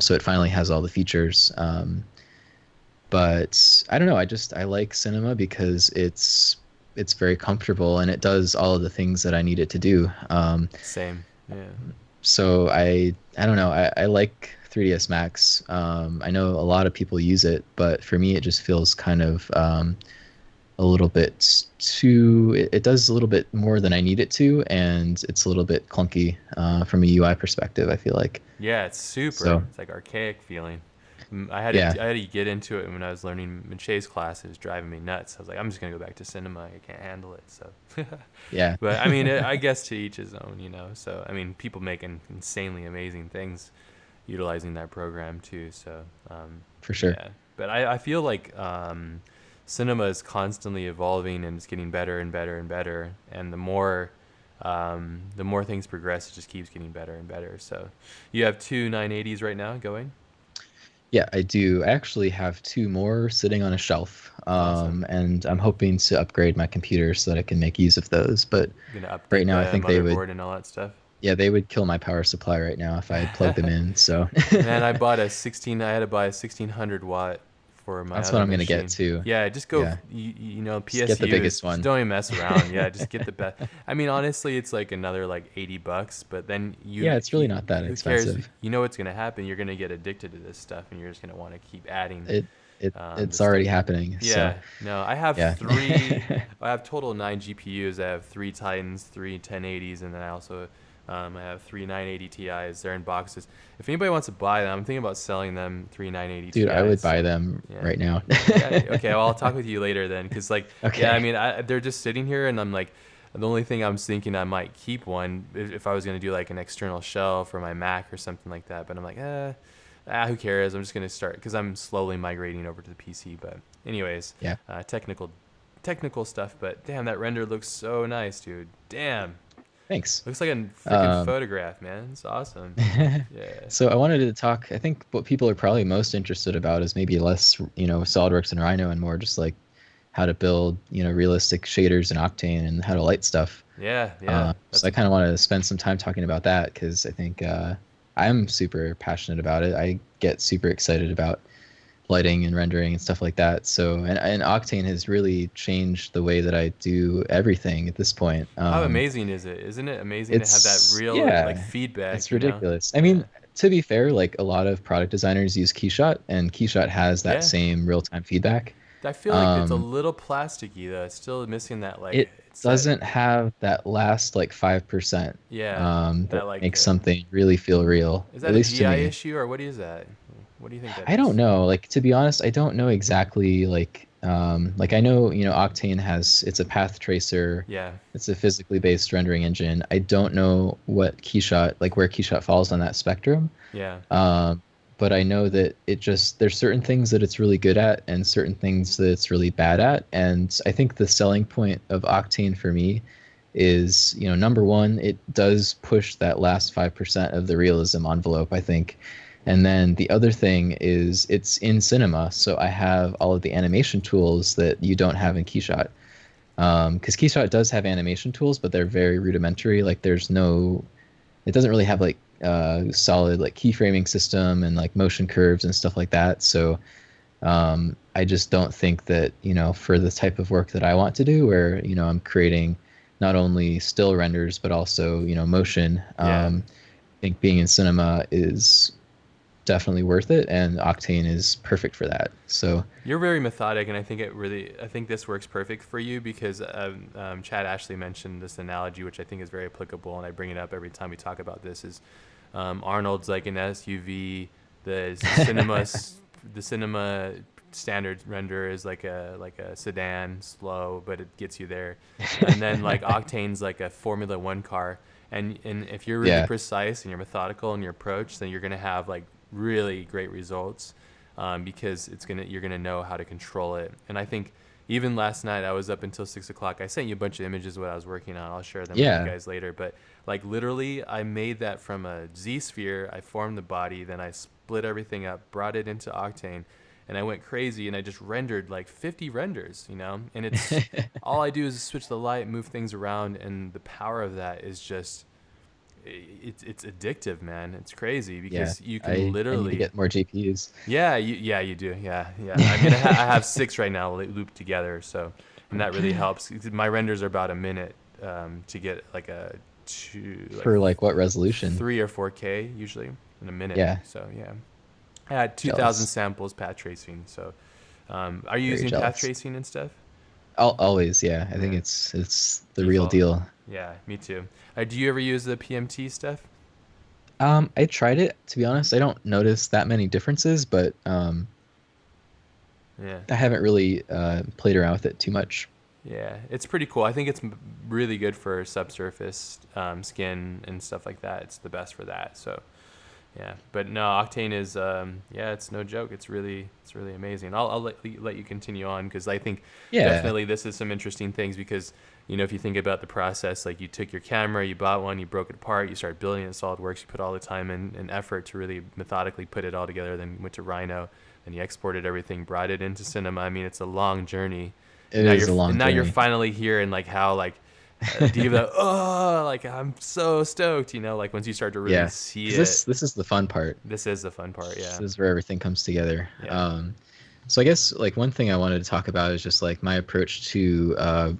So it finally has all the features. But I don't know. I like Cinema because it's very comfortable, and it does all of the things that I need it to do. Same. Yeah. So I don't know. I like 3ds Max. I know a lot of people use it, but for me, it just feels kind of a little bit too. It does a little bit more than I need it to, and it's a little bit clunky from a UI perspective, I feel like. Yeah, it's super. So It's like archaic feeling. yeah, I had to get into it when I was learning Minche's class. It was driving me nuts. I was like, I'm just gonna go back to Cinema. I can't handle it. So, yeah, but I mean, I guess to each his own, you know. So I mean, people make insanely amazing things utilizing that program too. So for sure. yeah, but I feel like Cinema is constantly evolving, and it's getting better and better and better. And the more things progress, it just keeps getting better and better. So you have two 980s right now going. Yeah, I do. I actually have two more sitting on a shelf, Awesome. and I'm hoping to upgrade my computer so that I can make use of those. But You're gonna right update now, I the think they would, motherboard and all that stuff. yeah, they would kill my power supply right now if I had plugged them in. So Man, I bought a 16. I had to buy a 1600 watt for my that's what other I'm gonna get machine. too. Yeah, just go. Yeah, You know, just get the PSUs. biggest Just one. don't even mess around. Yeah, just get the best. I mean, honestly, it's like another like $80, but then Yeah, it's really not that who cares? expensive. You know what's gonna happen. You're gonna get addicted to this stuff, and you're just gonna want to keep adding It the it's stuff. already happening. So Yeah, no, I have yeah, three. I have total 9 GPUs. I have three Titans, three 1080s, and then I also I have three 980 Ti's. They're in boxes. If anybody wants to buy them, I'm thinking about selling them three 980 dude, I would Ti's. buy them Yeah. right now. Yeah. Okay. Well, I'll talk with you later then, because like, yeah, I Okay. mean, they're just sitting here, and I'm like, the only thing I'm thinking I might keep one if I was gonna do like an external shell for my Mac or something like that. But I'm like, who cares? I'm just gonna start because I'm slowly migrating over to the PC. But anyways, Yeah. technical stuff. But damn, that render looks so nice, dude. Damn, Thanks. looks like a freaking Um, photograph, man. It's awesome. Yeah. So I wanted to talk. I think what people are probably most interested about is maybe less, SolidWorks and Rhino, and more just like how to build, realistic shaders in Octane and how to light stuff. Yeah. Yeah. So I kind of want to spend some time talking about that because I think I'm super passionate about it. I get super excited about lighting and rendering and stuff like that. So and Octane has really changed the way that I do everything at this point. How amazing is it? Isn't it amazing to have that It's real yeah, like feedback? it's You know? ridiculous. I Yeah. mean, to be fair, like a lot of product designers use Keyshot, and Keyshot has that Yeah. same real-time feedback. I feel like it's a Um, little plasticky though. It's still missing that like it it's that doesn't have that last like 5% yeah that that like makes something really feel real, is at that a least to GI me. issue or what is that? What do you think that I don't is? know. Like, to be honest, I don't know exactly like Like I know, Octane it's a path tracer. Yeah. It's a physically based rendering engine. I don't know what Keyshot, like where Keyshot falls on that spectrum. Yeah. Um, but I know that there's certain things that it's really good at and certain things that it's really bad at. And I think the selling point of Octane for me is, number one, it does push that last 5% of the realism envelope, I think. And then the other thing is it's in cinema, so I have all of the animation tools that you don't have in Keyshot. Because Keyshot does have animation tools, but they're very rudimentary. Like it doesn't really have like solid like keyframing system and like motion curves and stuff like that. So I just don't think that, for the type of work that I want to do, where, I'm creating not only still renders, but also, motion, I think being in cinema is definitely worth it, and Octane is perfect for that. So you're very methodic, and I think this works perfect for you because Chad Ashley mentioned this analogy, which I think is very applicable, and I bring it up every time we talk about this. Is Arnold's like an SUV, the cinema standard render is like a sedan, slow, but it gets you there, and then like Octane's like a Formula One car, and if you're really precise and you're methodical in your approach, then you're gonna have like really great results, because you're gonna know how to control it. And I think even last night I was up until 6 o'clock. I sent you a bunch of images of what I was working on. I'll share them with you guys later. But like literally, I made that from a Z sphere. I formed the body, then I split everything up, brought it into Octane, and I went crazy and I just rendered like 50 renders, And it's all I do is switch the light, move things around, and the power of that is just. It's addictive, man. It's crazy because you can literally. I need to get more GPUs. Yeah, you do. Yeah. I have 6 right now looped together, so and that really helps. My renders are about a minute to get like a 2. For like what resolution? 3 or 4K usually in a minute. Yeah. So yeah, I had 2,000 samples path tracing. So, are you using path tracing and stuff? Always, yeah. I think it's the real deal. Yeah, me too. Do you ever use the PMT stuff? I tried it. To be honest, I don't notice that many differences, but I haven't really played around with it too much. Yeah, it's pretty cool. I think it's really good for subsurface skin and stuff like that. It's the best for that. So, yeah. But no, Octane is it's no joke. It's really amazing. I'll let you continue on because I think definitely this is some interesting things because. If you think about the process, like you took your camera, you bought one, you broke it apart, you started building it in SolidWorks, you put all the time and effort to really methodically put it all together, then went to Rhino, then you exported everything, brought it into cinema. I mean, it's a long journey. It is a long journey. Now you're finally here and like how like, do you have like I'm so stoked, like once you start to really see it. This is the fun part. This is the fun part, yeah. This is where everything comes together. Yeah. So I guess like one thing I wanted to talk about is just like my approach to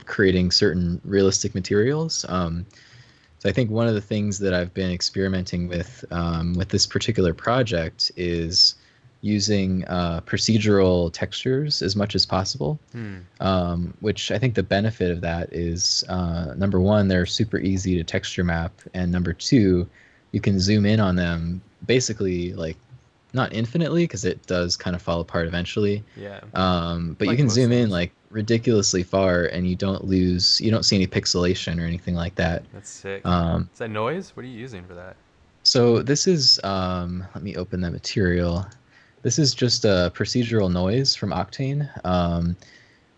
creating certain realistic materials. So I think one of the things that I've been experimenting with this particular project is using procedural textures as much as possible, which I think the benefit of that is number one, they're super easy to texture map, and number two, you can zoom in on them basically like not infinitely because it does kind of fall apart eventually. Yeah. But like you can zoom in like ridiculously far and you don't see any pixelation or anything like that. That's sick. Is that noise? What are you using for that? So this is, let me open that material. This is just a procedural noise from Octane.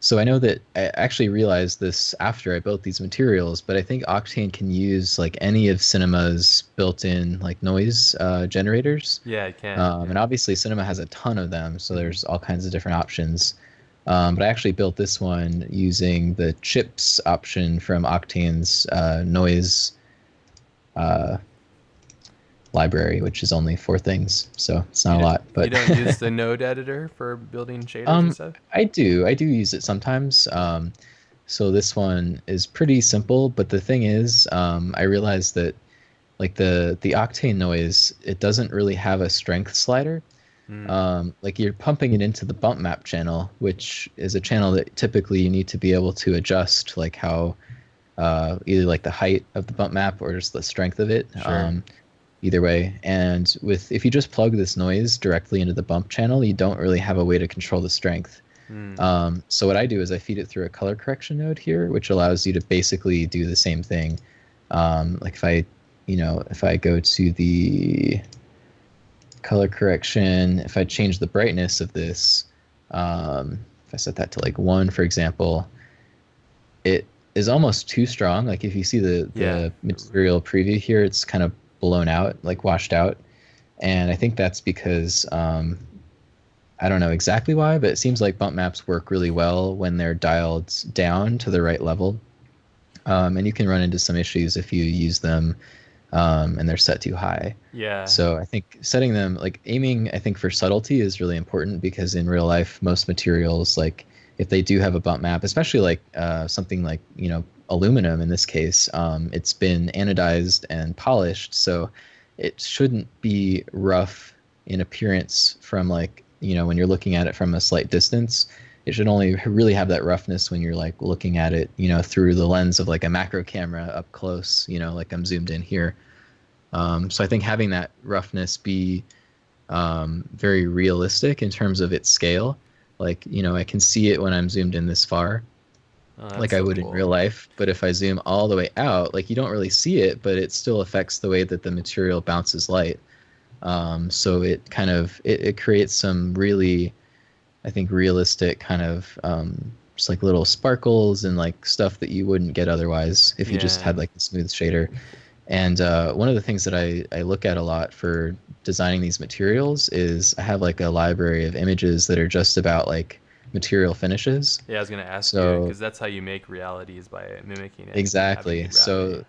So I know that I actually realized this after I built these materials, but I think Octane can use like any of Cinema's built-in like noise generators. Yeah, it can. And obviously Cinema has a ton of them, so there's all kinds of different options. But I actually built this one using the chips option from Octane's noise library, which is only 4 things, so it's not a lot. But you don't use the node editor for building shaders and stuff? I do use it sometimes. So this one is pretty simple, but the thing is, I realized that like the Octane noise, it doesn't really have a strength slider. Like you're pumping it into the bump map channel, which is a channel that typically you need to be able to adjust like how either like the height of the bump map or just the strength of it. Sure. Either way. And if you just plug this noise directly into the bump channel, you don't really have a way to control the strength. So what I do is I feed it through a color correction node here, which allows you to basically do the same thing. Like if I go to the color correction, if I change the brightness of this, if I set that to like 1, for example, it is almost too strong. Like if you see the material preview here, it's kind of blown out, like washed out. And I think that's because I don't know exactly why, but it seems like bump maps work really well when they're dialed down to the right level. And you can run into some issues if you use them and they're set too high. Yeah. So I think setting them, like aiming, I think for subtlety is really important, because in real life, most materials, like if they do have a bump map, especially like something like, aluminum in this case, it's been anodized and polished. So it shouldn't be rough in appearance from like, when you're looking at it from a slight distance. It should only really have that roughness when you're like looking at it, through the lens of like a macro camera up close, like I'm zoomed in here. So I think having that roughness be very realistic in terms of its scale, like, I can see it when I'm zoomed in this far, like I would in real life. But if I zoom all the way out, like you don't really see it, but it still affects the way that the material bounces light. So it kind of, it creates some really, I think, realistic kind of just like little sparkles and like stuff that you wouldn't get otherwise if you just had like the smooth shader. And one of the things that I look at a lot for designing these materials is I have like a library of images that are just about like material finishes. Yeah, I was going to ask you, because that's how you make reality, is by mimicking it. Exactly. So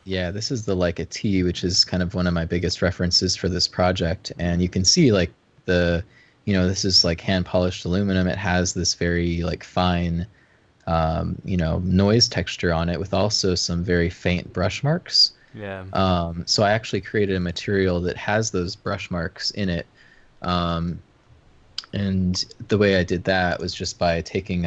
yeah, this is the Leica T, which is kind of one of my biggest references for this project. And you can see like this is like hand polished aluminum. It has this very like fine, noise texture on it with also some very faint brush marks. Yeah. So I actually created a material that has those brush marks in it. And the way I did that was just by taking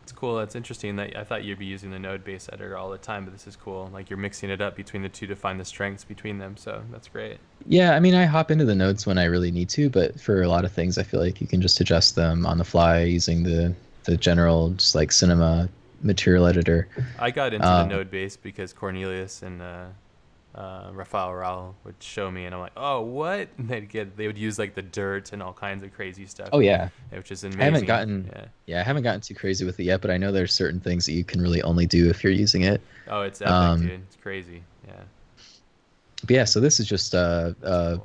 It's cool. That's interesting. That I thought you'd be using the node-based editor all the time, but this is cool. Like you're mixing it up between the two to find the strengths between them. So that's great. Yeah, I mean, I hop into the nodes when I really need to, but for a lot of things, I feel like you can just adjust them on the fly using the general, just like cinema material editor. I got into the node-based because Cornelius and Rafael Raul would show me, and I'm like, oh, what? And they would use like the dirt and all kinds of crazy stuff. Oh yeah, which is amazing. I haven't gotten too crazy with it yet, but I know there's certain things that you can really only do if you're using it. Oh, it's epic, dude. It's crazy. Yeah. But yeah, so this is just a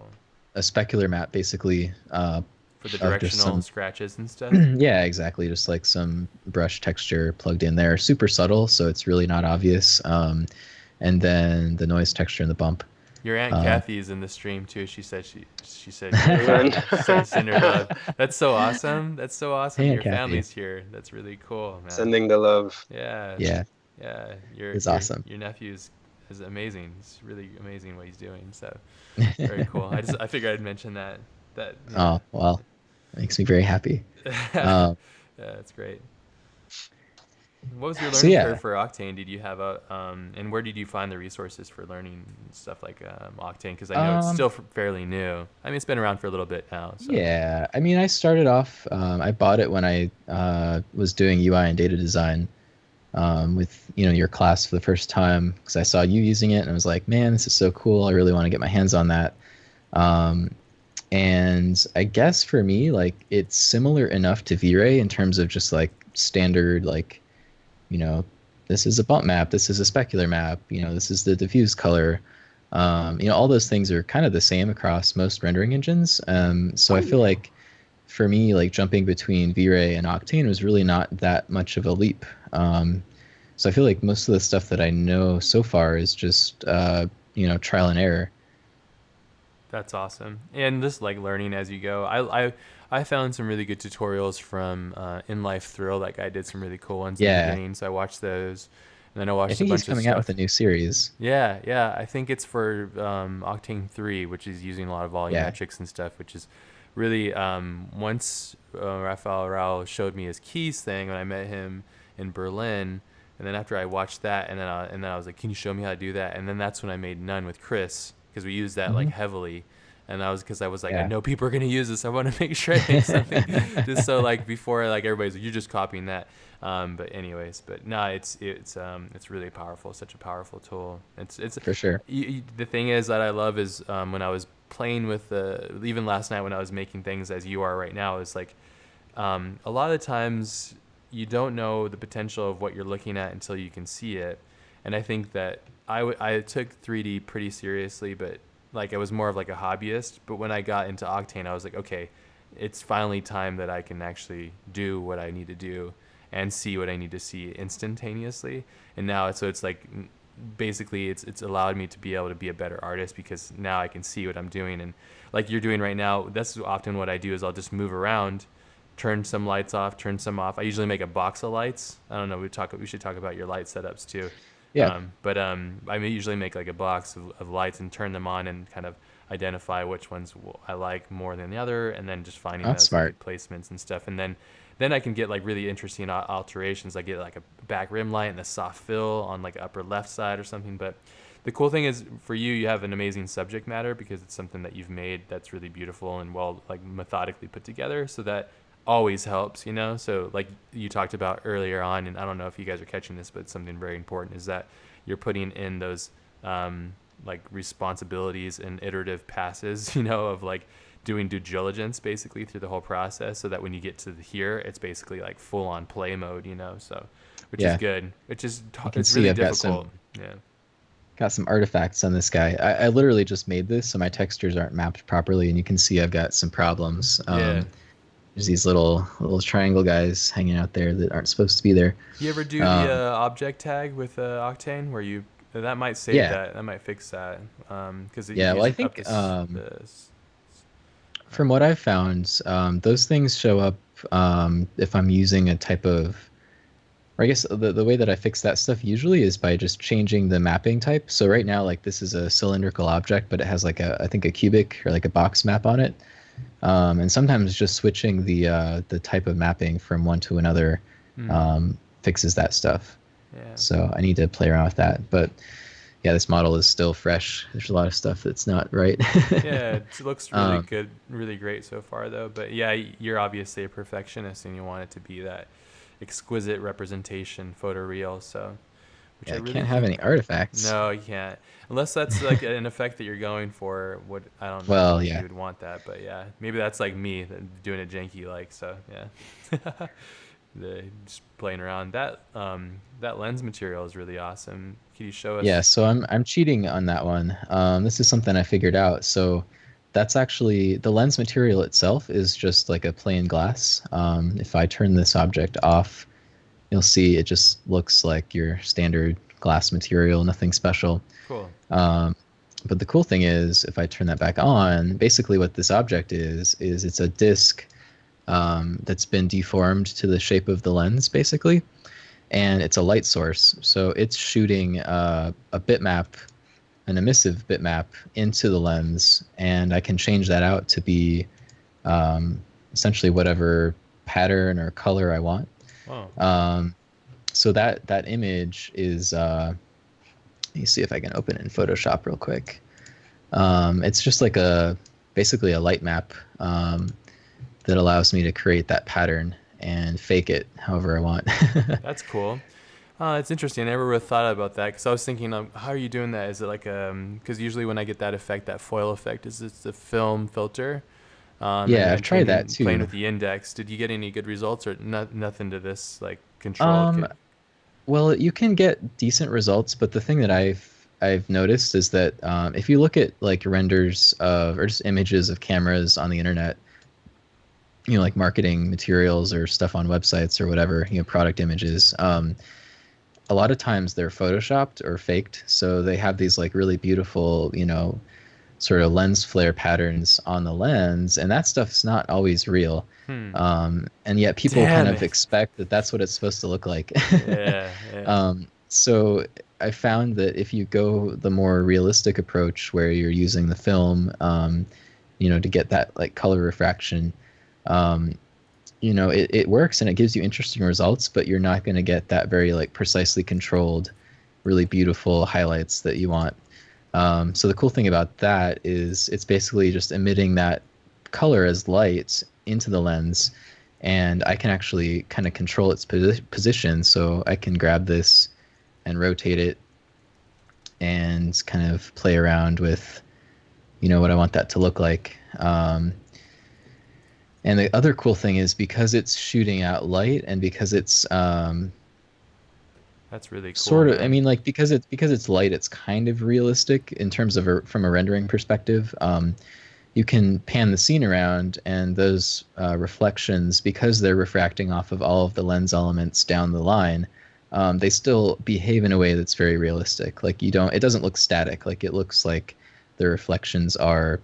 specular map, basically. For the directional scratches and stuff? Yeah, exactly. Just like some brush texture plugged in there. Super subtle, so it's really not obvious. And then the noise texture in the bump. Your Aunt Kathy is in the stream too. She said send her love. That's so awesome. That's so awesome. Hey, Your Kathy. family's here. That's really cool, man. Sending the love. Yeah. Yeah. Yeah. It's awesome. Your nephew is amazing. It's really amazing what he's doing. So very cool. I figured I'd mention that. Oh, well, makes me very happy. Yeah, that's great. What was your learning curve for Octane? Did you have and where did you find the resources for learning stuff like Octane? Because I know it's still fairly new. I mean, it's been around for a little bit now. So. Yeah, I mean, I started off. I bought it when I was doing UI and data design with your class for the first time, because I saw you using it and I was like, man, this is so cool. I really want to get my hands on that. And I guess for me, like, it's similar enough to V-Ray in terms of just like standard, like, this is a bump map, this is a specular map, this is the diffuse color. All those things are kind of the same across most rendering engines. So I feel like for me, like jumping between V-Ray and Octane was really not that much of a leap. So I feel like most of the stuff that I know so far is just, trial and error. That's awesome. And just like learning as you go. I found some really good tutorials from In Life Thrill. That guy did some really cool ones in the beginning, so I watched those. And then I watched a bunch of stuff. I think he's coming out with a new series. Yeah. I think it's for Octane 3, which is using a lot of volumetrics and stuff, which is really, once Rafael Raul showed me his keys thing when I met him in Berlin, and then after I watched that, and then I was like, can you show me how to do that? And then that's when I made None with Chris, because we used that like heavily. And I was, because I was like, I Yeah. know people are gonna use this. I want to make sure I make something just so like before like everybody's like, you're just copying that. But anyways, but no, it's really powerful. Such a powerful tool. It's For sure. the thing is that I love is when I was playing with even last night when I was making things as you are right now, is like a lot of times you don't know the potential of what you're looking at until you can see it. And I think that I took 3D pretty seriously, but like I was more of like a hobbyist. But when I got into Octane, I was like, okay, it's finally time that I can actually do what I need to do and see what I need to see instantaneously. And now it's like basically it's allowed me to be able to be a better artist because now I can see what I'm doing. And like you're doing right now, that's often what I do is I'll just move around, turn some lights off, turn some off. I usually make a box of lights. I don't know. We should talk about your light setups too. Yeah. I usually make like a box of lights and turn them on and kind of identify which ones I like more than the other, and then just finding That's those smart. good placements and stuff. And then I can get like really interesting alterations. I get like a back rim light and a soft fill on like upper left side or something. But the cool thing is for you have an amazing subject matter because it's something that you've made that's really beautiful and well like methodically put together. So that always helps, you know? So like you talked about earlier on, and I don't know if you guys are catching this, but something very important is that you're putting in those like responsibilities and iterative passes, you know, of like doing due diligence basically through the whole process so that when you get to here, it's basically like full on play mode, you know? So, which is good, which is, it's really difficult. Got some artifacts on this guy. I literally just made this, so my textures aren't mapped properly, and you can see I've got some problems. There's these little triangle guys hanging out there that aren't supposed to be there. You ever do the object tag with Octane where you that might save that might fix that because well I think from what I've found those things show up if I'm using a type of, or I guess the way that I fix that stuff usually is by just changing the mapping type. So right now like this is a cylindrical object, but it has like I think a cubic or like a box map on it. And sometimes just switching the type of mapping from one to another fixes that stuff. Yeah. So I need to play around with that. But yeah, this model is still fresh. There's a lot of stuff that's not right. Yeah, it looks really good, really great so far though. But yeah, you're obviously a perfectionist and you want it to be that exquisite representation, photoreal. So I really can't have any artifacts. No, you can't. Unless that's like an effect that you're going for. I don't know. Well, if you would want that, but yeah, maybe that's like me doing it janky, like so. Yeah, just playing around. That lens material is really awesome. Can you show us? Yeah, so I'm cheating on that one. This is something I figured out. So that's actually the lens material itself is just like a plain glass. If I turn this object off, you'll see it just looks like your standard glass material, nothing special. Cool. But the cool thing is, if I turn that back on, basically what this object is it's a disc that's been deformed to the shape of the lens, basically. And it's a light source. So it's shooting a bitmap, an emissive bitmap into the lens, and I can change that out to be essentially whatever pattern or color I want. Wow. So that image is, let me see if I can open it in Photoshop real quick. It's just like basically a light map that allows me to create that pattern and fake it however I want. That's cool. It's interesting. I never really thought about that because I was thinking, how are you doing that? Is it like because usually when I get that effect, that foil effect, is it the film filter? Yeah, I've tried that too. Playing with the index. Did you get any good results or nothing to this like control? Well, you can get decent results, but the thing that I've noticed is that if you look at like renders of or just images of cameras on the internet, you know, like marketing materials or stuff on websites or whatever, you know, product images, a lot of times they're photoshopped or faked. So they have these like really beautiful, you know, sort of lens flare patterns on the lens, and that stuff's not always real. And yet people kind of expect that that's what it's supposed to look like. Yeah. So I found that if you go the more realistic approach where you're using the film, you know, to get that like color refraction, you know, it works and it gives you interesting results, but you're not going to get that very like precisely controlled, really beautiful highlights that you want. So the cool thing about that is it's basically just emitting that color as light into the lens, and I can actually kind of control its position. So I can grab this and rotate it and kind of play around with, what I want that to look like. And the other cool thing is because it's shooting out light and because it's That's really cool. sort of, I man. mean, like because it's light, it's kind of realistic in terms of from a rendering perspective. You can pan the scene around, and those reflections, because they're refracting off of all of the lens elements down the line, they still behave in a way that's very realistic. Like it doesn't look static. Like it looks like the reflections are,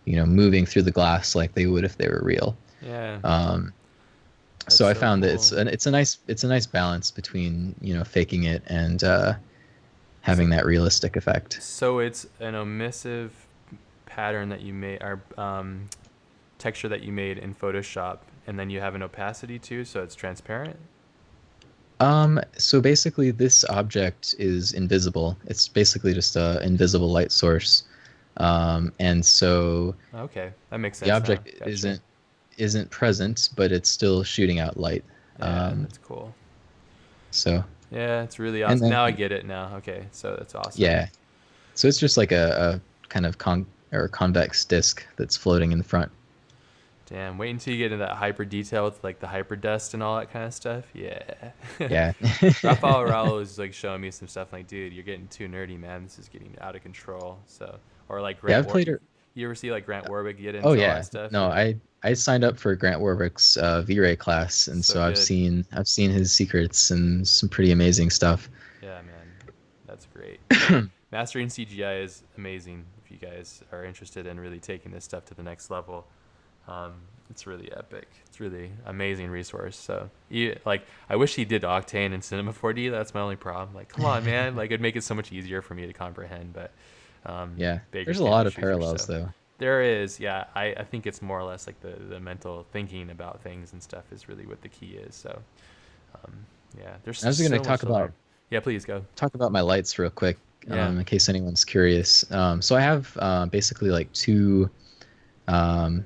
moving through the glass like they would if they were real. Yeah. So That's I so found that cool. it's a nice balance between faking it and So, having that realistic effect. so it's an omissive pattern that you made, or texture that you made in Photoshop, and then you have an opacity too, so it's transparent. So basically, this object is invisible. It's basically just a invisible light source, and so Okay, that makes the sense now. object Gotcha. isn't present, but it's still shooting out light. Yeah, Um, that's cool. so Yeah, it's really and awesome. then Now I get it now. Okay, so that's awesome. yeah, so it's just like a kind of convex disk that's floating in the front. Damn, wait until you get into that hyper detail with like the hyper dust and all that kind of stuff. Yeah. Yeah. Rafael Rallo was like showing me some stuff like, dude, you're getting too nerdy, man. This is getting out of control. So, or like Yeah, I've played. You ever see like Grant Warwick get Oh into all that yeah, stuff? no, Yeah. I signed up for Grant Warwick's V-Ray class, and So so good. I've seen his secrets and some pretty amazing stuff. Yeah, man. That's great. Mastering CGI is amazing if you guys are interested in really taking this stuff to the next level. Um, it's really epic. It's really amazing resource. So, I wish he did Octane and Cinema 4D. That's my only problem. Like, come on, man. Like, it'd make it so much easier for me to comprehend. But Yeah, Baker there's a can't lot be of choosers. parallels So though. there is, yeah. I think it's more or less like the mental thinking about things and stuff is really what the key is. So, um, yeah, there's I was going to so much to learn. Yeah, please go. talk about my lights real quick, Yeah. in case anyone's curious. So I have basically like two, um,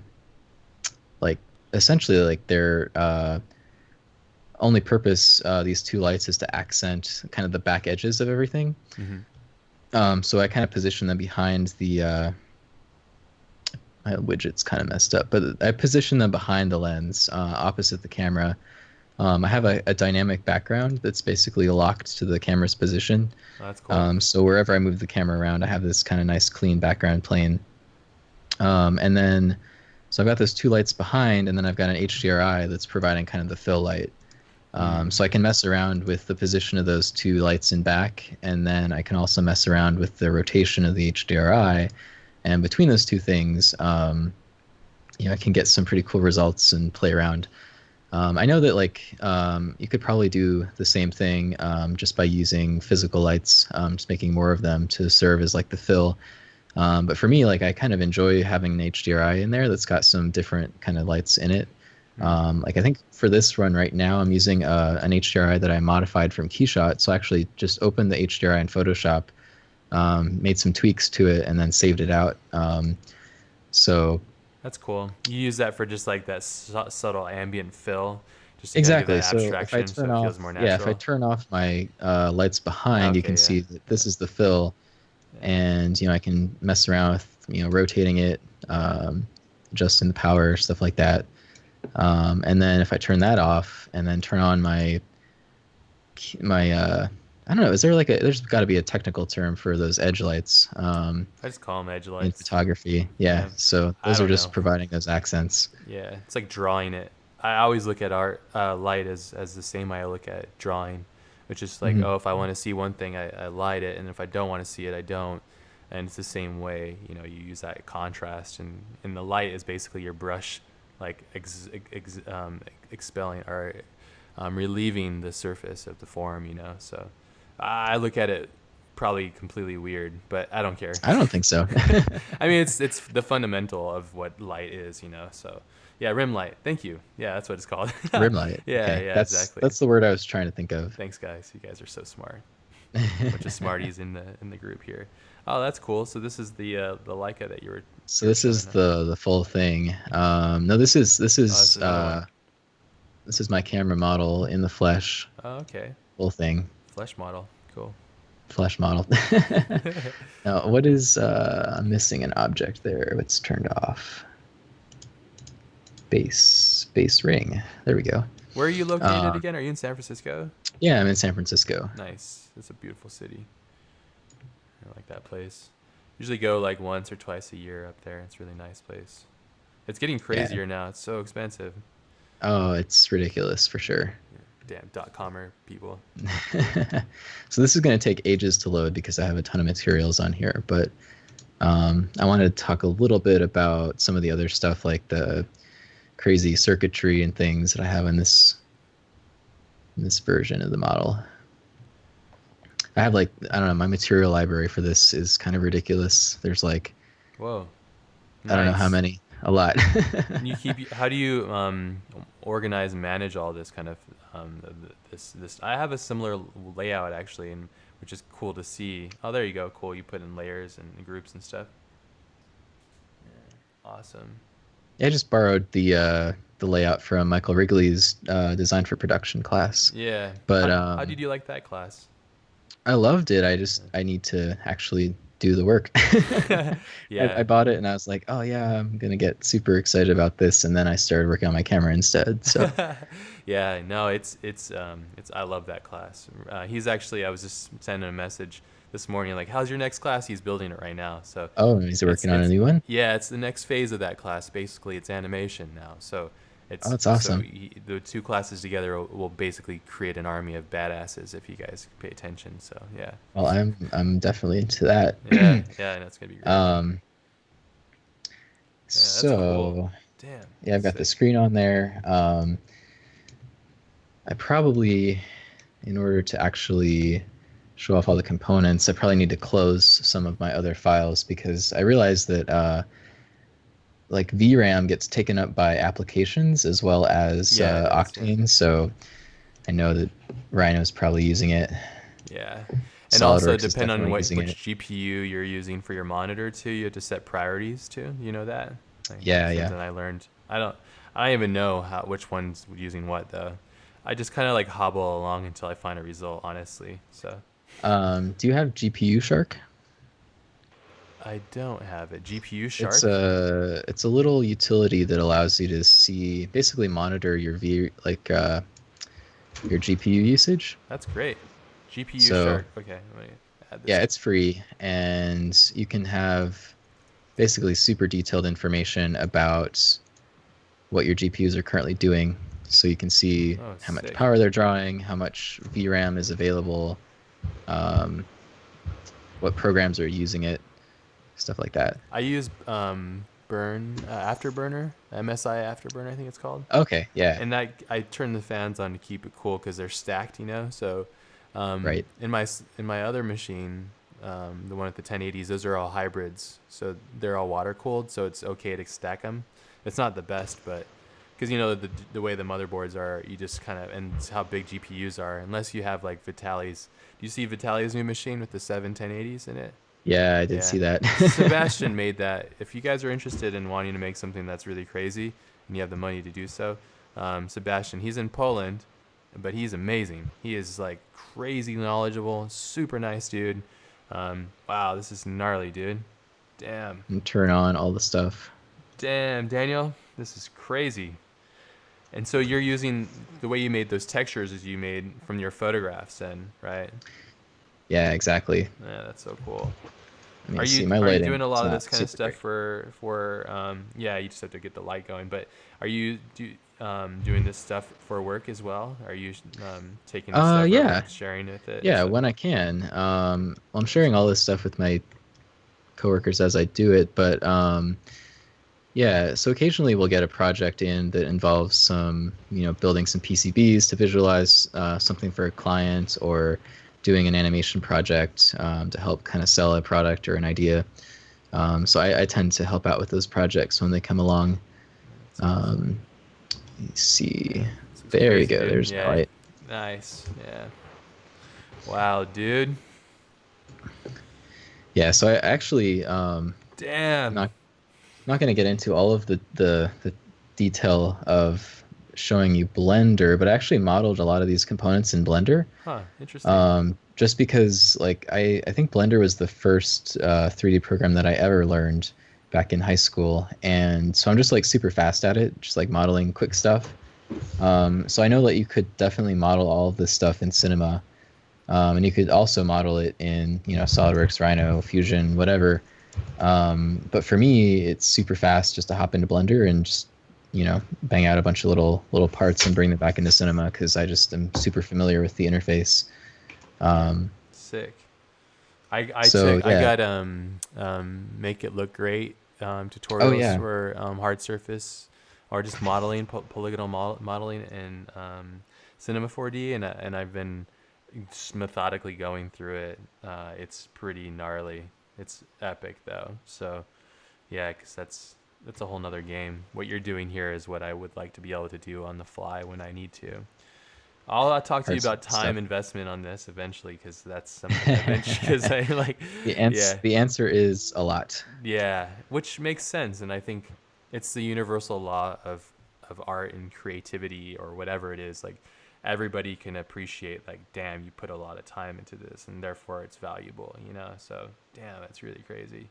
like essentially like their only purpose. These two lights is to accent kind of the back edges of everything. Mm-hmm. So I kind of position them behind the my widget's kind of messed up, but I position them behind the lens, opposite the camera. I have a dynamic background that's basically locked to the camera's position. Oh, that's cool. So wherever I move the camera around, I have this kind of nice clean background plane. And then, so I've got those two lights behind, and then I've got an HDRI that's providing kind of the fill light. So I can mess around with the position of those two lights in back, and then I can also mess around with the rotation of the HDRI. And between those two things, I can get some pretty cool results and play around. I know that you could probably do the same thing just by using physical lights, just making more of them to serve as like the fill. But for me, like I kind of enjoy having an HDRI in there that's got some different kind of lights in it. Like I think for this run right now, I'm using an HDRI that I modified from Keyshot. So I actually just opened the HDRI in Photoshop, made some tweaks to it, and then saved it out. So That's cool. You use that for just like that subtle ambient fill, just to kind of give exactly. that So if I abstraction, so turn it off, feels more yeah, if I natural. turn off my lights behind, you can Okay, yeah, see that this is the fill, yeah. and I can mess around with rotating it, adjusting the power, stuff like that. And then if I turn that off and then turn on my I don't know, is there there's got to be a technical term for those edge lights I just call them edge in lights. photography. Yeah, Yeah, so I those are don't just know. providing those accents. Yeah, it's like drawing it. I always look at art light as the same way I look at drawing, which is like, Mhm. oh, if I want to see one thing, I light it, and if I don't want to see it, I don't. And it's the same way, you use that contrast, and the light is basically your brush, like expelling or relieving the surface of the form. So I look at it probably completely weird, but I don't care. I don't think so. I mean, it's the fundamental of what light is. So yeah, rim light. Thank you. Yeah, that's what it's called. Rim light. Yeah, Okay, yeah, that's exactly. that's the word I was trying to think of. Thanks, guys. You guys are so smart. Bunch of smarties in the group here. Oh, that's cool. So this is the Leica that So you were this showing. is the full thing. No, Oh, this is another one. this is my camera model in the flesh, Oh, okay. full thing, Flesh model. Cool. flesh model. Now, what is I'm missing an object there. What's turned off? Base ring. There we go. Where are you located again? Are you in San Francisco? Yeah, I'm in San Francisco. Nice. It's a beautiful city. I like that place. Usually go like once or twice a year up there. It's a really nice place. It's getting crazier now. It's so expensive. Oh, it's ridiculous for sure. Damn .comer people. So this is going to take ages to load because I have a ton of materials on here, but I wanted to talk a little bit about some of the other stuff, like the crazy circuitry and things that I have in this version of the model. I have like, I don't know, my material library for this is kind of ridiculous. There's like, Whoa. I don't know how many, a lot. And how do you organize and manage all this kind of this? I have a similar layout actually, and which is cool to see. Oh, there you go. Cool. You put in layers and groups and stuff. Yeah. Awesome. I just borrowed the layout from Michael Wrigley's Design for Production class. Yeah. But how did you like that class? I loved it. I need to actually do the work. Yeah. I bought it and I was like, oh yeah, I'm gonna get super excited about this, and then I started working on my camera instead. So yeah, no, it's I love that class. He's actually, I was just sending a message this morning like, how's your next class? He's building it right now. So oh, he's working on a new one. Yeah, it's the next phase of that class. Basically, it's animation now. So it's that's awesome. So the two classes together will basically create an army of badasses if you guys pay attention. So yeah. Well, I'm definitely into that. Yeah, that's gonna be great. So cool. Damn. Yeah, I've got the screen on there. I probably, in order to actually show off all the components, I probably need to close some of my other files because I realized that like VRAM gets taken up by applications as well as Octane. So I know that Rhino's probably using it. Yeah. And also depend on which GPU you're using for your monitor too. You have to set priorities too. You know that? Something I learned. I don't even know which one's using what though. I just kind of like hobble along until I find a result, honestly. So. Do you have GPU Shark? I don't have it. GPU Shark? It's a little utility that allows you to basically monitor your your GPU usage. That's great. GPU Shark. Okay, let me add this. Yeah, it's free, and you can have basically super detailed information about what your GPUs are currently doing. So you can see how much power they're drawing, how much VRAM is available, what programs are using it, stuff like that. I use Afterburner, MSI Afterburner, I think it's called. Okay, yeah. And I turn the fans on to keep it cool because they're stacked, you know. So, right. In my other machine, the one with the 1080s, those are all hybrids, so they're all water cooled, so it's okay to stack them. It's not the best, but because you know the way the motherboards are, you just kind of, and how big GPUs are. Unless you have like Vitaly's. Do you see Vitaly's new machine with the 7 1080s in it? Yeah, I did see that. Sebastian made that. If you guys are interested in wanting to make something that's really crazy and you have the money to do so, Sebastian, he's in Poland, but he's amazing. He is like crazy knowledgeable, super nice dude. Wow, this is gnarly, dude. Damn. And turn on all the stuff. Damn, Daniel, this is crazy. And so you're using the way you made those textures as you made from your photographs then, right? Yeah, exactly. Yeah, that's so cool. Are you doing a lot of this kind of stuff for yeah, you just have to get the light going, but are you doing this stuff for work as well? Are you taking this stuff and sharing with it? Yeah, when I can. I'm sharing all this stuff with my coworkers as I do it, but yeah, so occasionally we'll get a project in that involves some, building some PCBs to visualize something for a client, or doing an animation project to help kind of sell a product or an idea. So I tend to help out with those projects when they come along. Let me see. There we go. There's the light. Nice. Yeah. Wow, dude. Yeah, so I actually Damn. not going to get into all of the detail of showing you Blender, but I actually modeled a lot of these components in Blender. Huh. Interesting. Just because like I think Blender was the first 3D program that I ever learned back in high school, and so I'm just like super fast at it, just like modeling quick stuff. So I know that you could definitely model all of this stuff in Cinema, and you could also model it in SolidWorks, Rhino, Fusion, whatever. But for me, it's super fast just to hop into Blender and just bang out a bunch of little parts and bring them back into Cinema because I just am super familiar with the interface. Sick. I So, I yeah. got make it look great Oh tutorials yeah. for hard surface or just modeling polygonal modeling in Cinema 4D, and I've been just methodically going through it. It's pretty gnarly. It's epic though. So yeah, because that's a whole nother game. What you're doing here is what I would like to be able to do on the fly when I need to. I'll talk to you Hard about stuff. time investment on this eventually, because that's something eventually. Because I like, yeah, The answer is a lot. yeah, which makes sense, and I think it's the universal law of art and creativity or whatever it is. Like everybody can appreciate, like, damn, you put a lot of time into this, and therefore it's valuable. So damn, that's really crazy.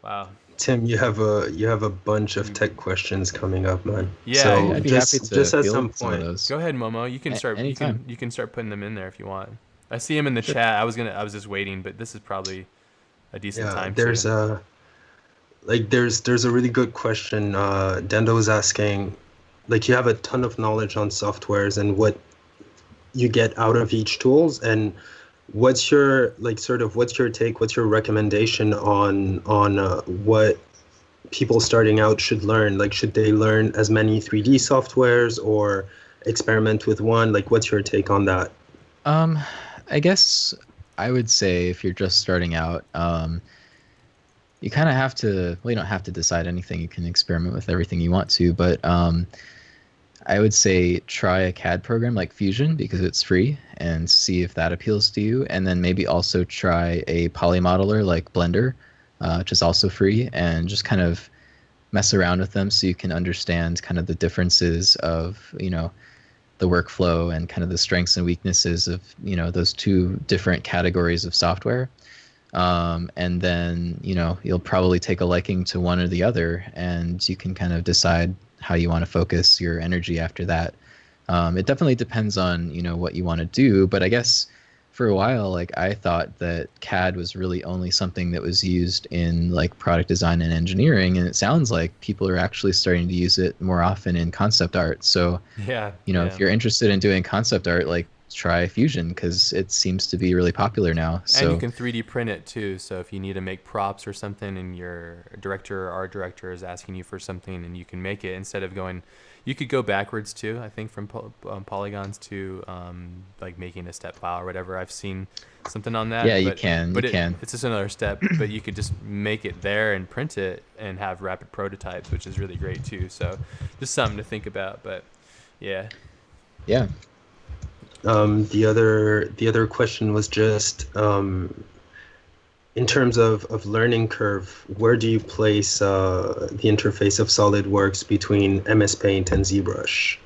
Wow. Tim, you have a bunch of tech questions coming up, man. Yeah, So I'd be happy to just at some field some of point, those. go ahead, Momo. You can start. Anytime. You can start putting them in there if you want. I see them in the chat. I was just waiting, but this is probably a decent yeah, time there's to. there's a really good question. Dendo was asking, like, you have a ton of knowledge on softwares and what you get out of each tools, and what's your what's your take, what's your recommendation on what people starting out should learn? Like, should they learn as many 3D softwares or experiment with one? Like, what's your take on that? Um, I guess I would say if you're just starting out, you kind of have to. Well, you don't have to decide anything. You can experiment with everything you want to, but I would say try a CAD program like Fusion because it's free and see if that appeals to you. And then maybe also try a poly modeler like Blender, which is also free, and just kind of mess around with them so you can understand kind of the differences of, the workflow and kind of the strengths and weaknesses of, those two different categories of software. And then, you'll probably take a liking to one or the other, and you can kind of decide how you want to focus your energy after that. It definitely depends on, what you want to do, but I guess for a while, like I thought that CAD was really only something that was used in like product design and engineering, and it sounds like people are actually starting to use it more often in concept art. So, Yeah. if you're interested in doing concept art, like try Fusion because it seems to be really popular now. And So you can 3D print it too. So if you need to make props or something, and your director or art director is asking you for something, and you can make it instead of going. You could go backwards too. I think from polygons to like making a step file or whatever. I've seen something on that. yeah, you but, can. But You can. it's just another step. But you could just make it there and print it and have rapid prototypes, which is really great too. So just something to think about. But yeah. Yeah. The other question was just in terms of learning curve, where do you place the interface of SolidWorks between MS Paint and ZBrush?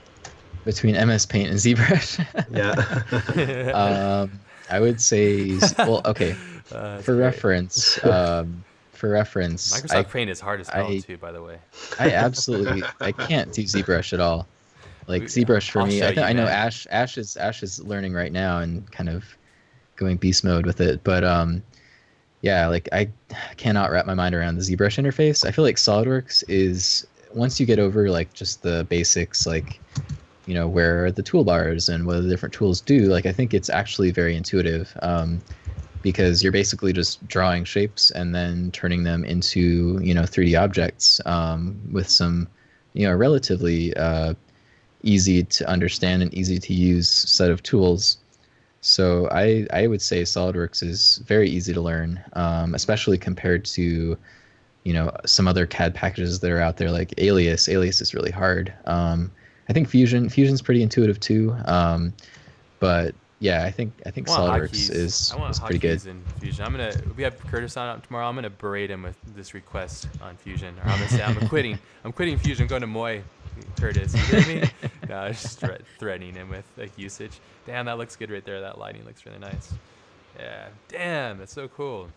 Between MS Paint and ZBrush. Yeah. I would say, well, okay. For Great. reference, Microsoft Paint is hard as hell too, by the way. I absolutely I can't do ZBrush at all. Like We- ZBrush for I'll me, show you, I know man. Ash is learning right now and kind of going beast mode with it. But yeah, like I cannot wrap my mind around the ZBrush interface. I feel like SolidWorks is once you get over like just the basics, like where are the toolbars and what the different tools do. Like I think it's actually very intuitive because you're basically just drawing shapes and then turning them into 3D objects with some relatively easy to understand and easy to use set of tools. So I would say SolidWorks is very easy to learn, especially compared to some other CAD packages that are out there like Alias. Alias is really hard. I think Fusion's pretty intuitive too, but Yeah, I think I want SolidWorks hotkeys. I want is pretty good. hotkeys in Fusion. We have Curtis on tomorrow. I'm gonna berate him with this request on Fusion, or I'm gonna say I'm quitting. I'm quitting Fusion. I'm going to Moy. Curtis, you hear me? No, I was just threatening him with like usage. Damn, that looks good right there. That lighting looks really nice. Yeah. Damn, that's so cool.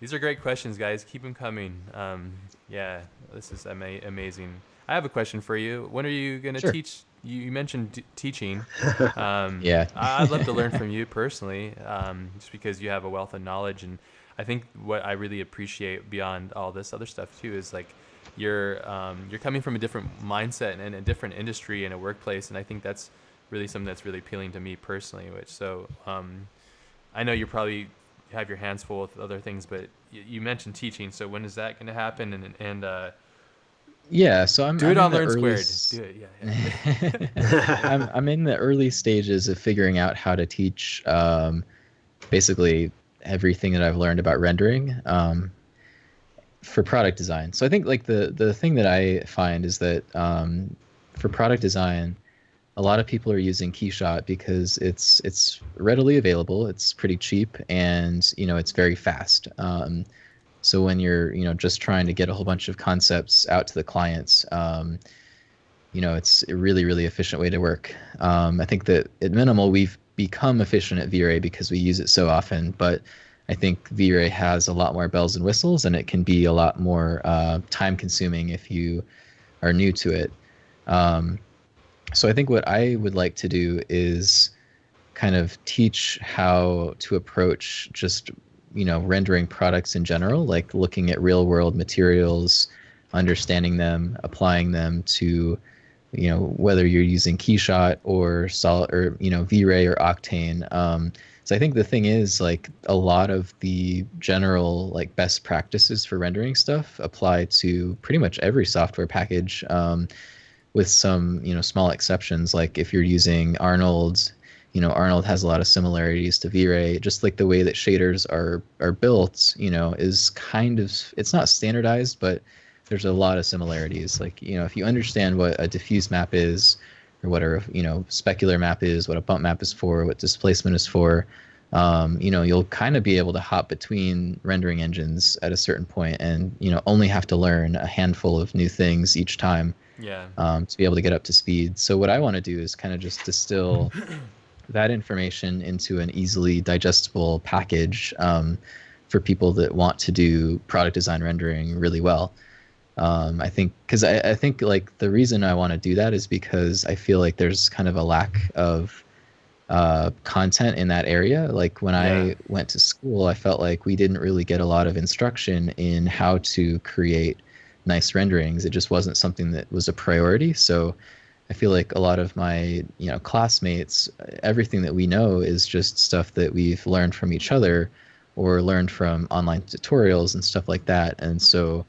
These are great questions, guys. Keep them coming. Yeah, this is amazing. I have a question for you. When are you gonna Sure. teach? You mentioned teaching. Yeah. I'd love to learn from you personally, just because you have a wealth of knowledge, and I think what I really appreciate beyond all this other stuff too is like you're coming from a different mindset and a different industry and a workplace, and I think that's really something that's really appealing to me personally. I know you probably have your hands full with other things, but you mentioned teaching. So when is that going to happen? Yeah, so I'm do it I'm on in the Learn early Squared. Do it, yeah. I'm in the early stages of figuring out how to teach basically everything that I've learned about rendering for product design. So I think like the thing that I find is that for product design, a lot of people are using Keyshot because it's readily available, it's pretty cheap, and it's very fast. So when you're just trying to get a whole bunch of concepts out to the clients, it's a really, really efficient way to work. I think that at Minimal, we've become efficient at V-Ray because we use it so often, but I think V-Ray has a lot more bells and whistles, and it can be a lot more time consuming if you are new to it. So I think what I would like to do is kind of teach how to approach just rendering products in general, like looking at real world materials, understanding them, applying them to whether you're using Keyshot or Solid or V-Ray or Octane. So I think the thing is like a lot of the general like best practices for rendering stuff apply to pretty much every software package, with some small exceptions. Like if you're using Arnold, Arnold has a lot of similarities to V-Ray. Just like the way that shaders are built, is kind of, it's not standardized, but there's a lot of similarities. Like if you understand what a diffuse map is, or what a specular map is, what a bump map is for, what displacement is for, you'll kind of be able to hop between rendering engines at a certain point, and only have to learn a handful of new things each time. Yeah. To be able to get up to speed. So what I want to do is kind of just distill that information into an easily digestible package for people that want to do product design rendering really well. I think like the reason I want to do that is because I feel like there's kind of a lack of content in that area. Like when I went to school, I felt like we didn't really get a lot of instruction in how to create nice renderings. It just wasn't something that was a priority. So I feel like a lot of my classmates, everything that we know is just stuff that we've learned from each other or learned from online tutorials and stuff like that. And so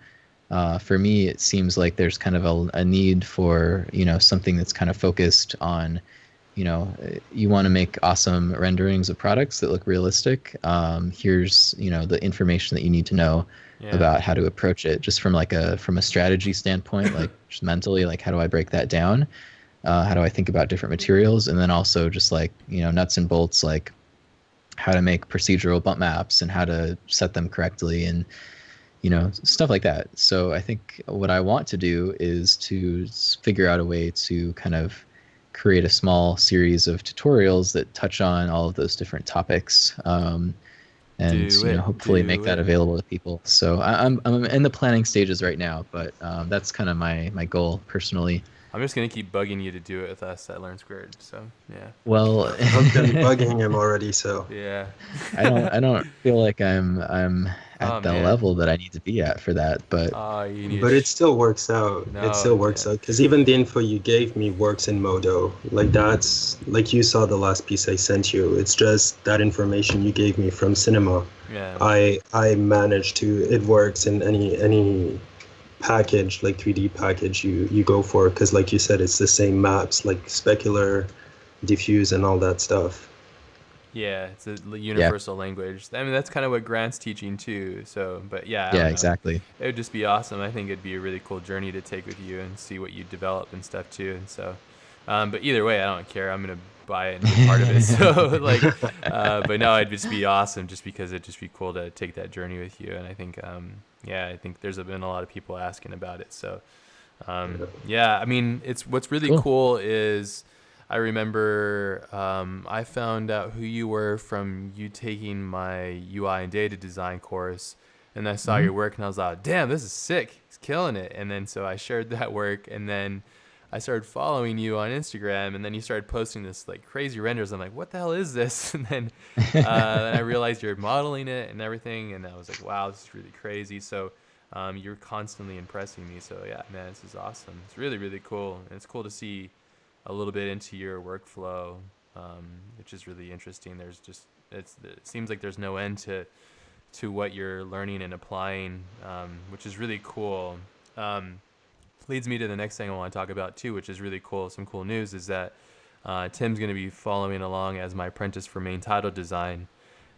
for me, it seems like there's kind of a need for something that's kind of focused on you want to make awesome renderings of products that look realistic. Here's the information that you need to know about how to approach it, just from a strategy standpoint, like just mentally, like how do I break that down? How do I think about different materials? And then also just like nuts and bolts, like how to make procedural bump maps and how to set them correctly, and stuff like that. So I think what I want to do is to figure out a way to kind of create a small series of tutorials that touch on all of those different topics, and hopefully make that available to people. So I'm in the planning stages right now, but that's kind of my goal personally. I'm just gonna keep bugging you to do it with us at Learn Squared. So yeah. Well, I've been bugging him already, so Yeah. I don't feel like I'm at the level that I need to be at for that, but but it still works out. No, it still works out because even the info you gave me works in Modo. Like that's like you saw the last piece I sent you. It's just that information you gave me from Cinema. Yeah. I managed to. It works in any package, like 3D package you go for, because like you said, it's the same maps, like specular, diffuse, and all that stuff. Yeah, it's a universal language. I mean, that's kind of what Grant's teaching too. So, but yeah. Yeah, exactly. It would just be awesome. I think it'd be a really cool journey to take with you and see what you develop and stuff too. And so, But either way, I don't care. I'm gonna buy it and be part of it. So like, but no, it'd just be awesome, just because it'd just be cool to take that journey with you. And I think, yeah, I think there's been a lot of people asking about it. So, yeah, I mean, it's what's really cool is I remember I found out who you were from you taking my UI and data design course, and I saw your work and I was like, damn, this is sick. He's killing it. And then so I shared that work, and then I started following you on Instagram, and then you started posting this like crazy renders. I'm like, what the hell is this? And then then I realized you're modeling it and everything, and I was like, wow, this is really crazy. So you're constantly impressing me. So yeah, man, this is awesome. It's really, really cool. And it's cool to see a little bit into your workflow, which is really interesting. There's just, it seems like there's no end to what you're learning and applying, which is really cool. Leads me to the next thing I want to talk about too, which is really cool. Some cool news is that Tim's going to be following along as my apprentice for main title design,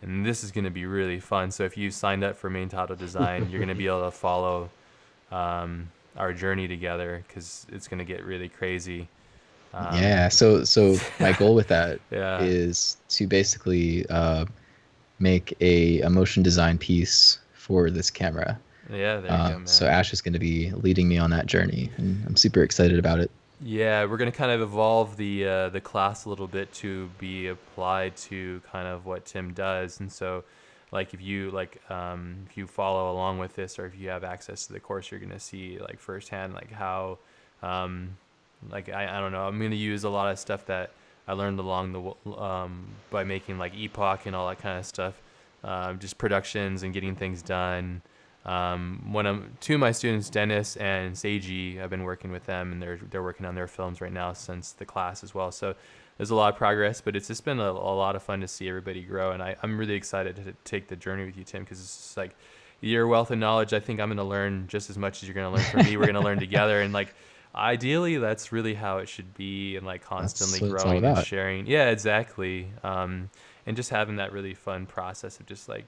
and this is going to be really fun. So if you signed up for main title design, you're going to be able to follow our journey together, because it's going to get really crazy. Yeah. So my goal with that Yeah. is to basically make a motion design piece for this camera. Yeah, there you go, man. So Ash is going to be leading me on that journey, and I'm super excited about it. Yeah, we're gonna kind of evolve the class a little bit to be applied to kind of what Tim does, and so, like if you follow along with this, or if you have access to the course, you're gonna see like firsthand like how, like I don't know, I'm gonna use a lot of stuff that I learned along the by making like Epoch and all that kind of stuff, just productions and getting things done. Two of my students, Dennis and Seiji, I've been working with them, and they're working on their films right now since the class as well. So there's a lot of progress, but it's just been a lot of fun to see everybody grow, and I'm really excited to take the journey with you, Tim, because it's just like your wealth of knowledge. I think I'm going to learn just as much as you're going to learn from me. We're going to learn together, and like ideally that's really how it should be, and like constantly growing and sharing. Yeah, exactly. And just having that really fun process of just like,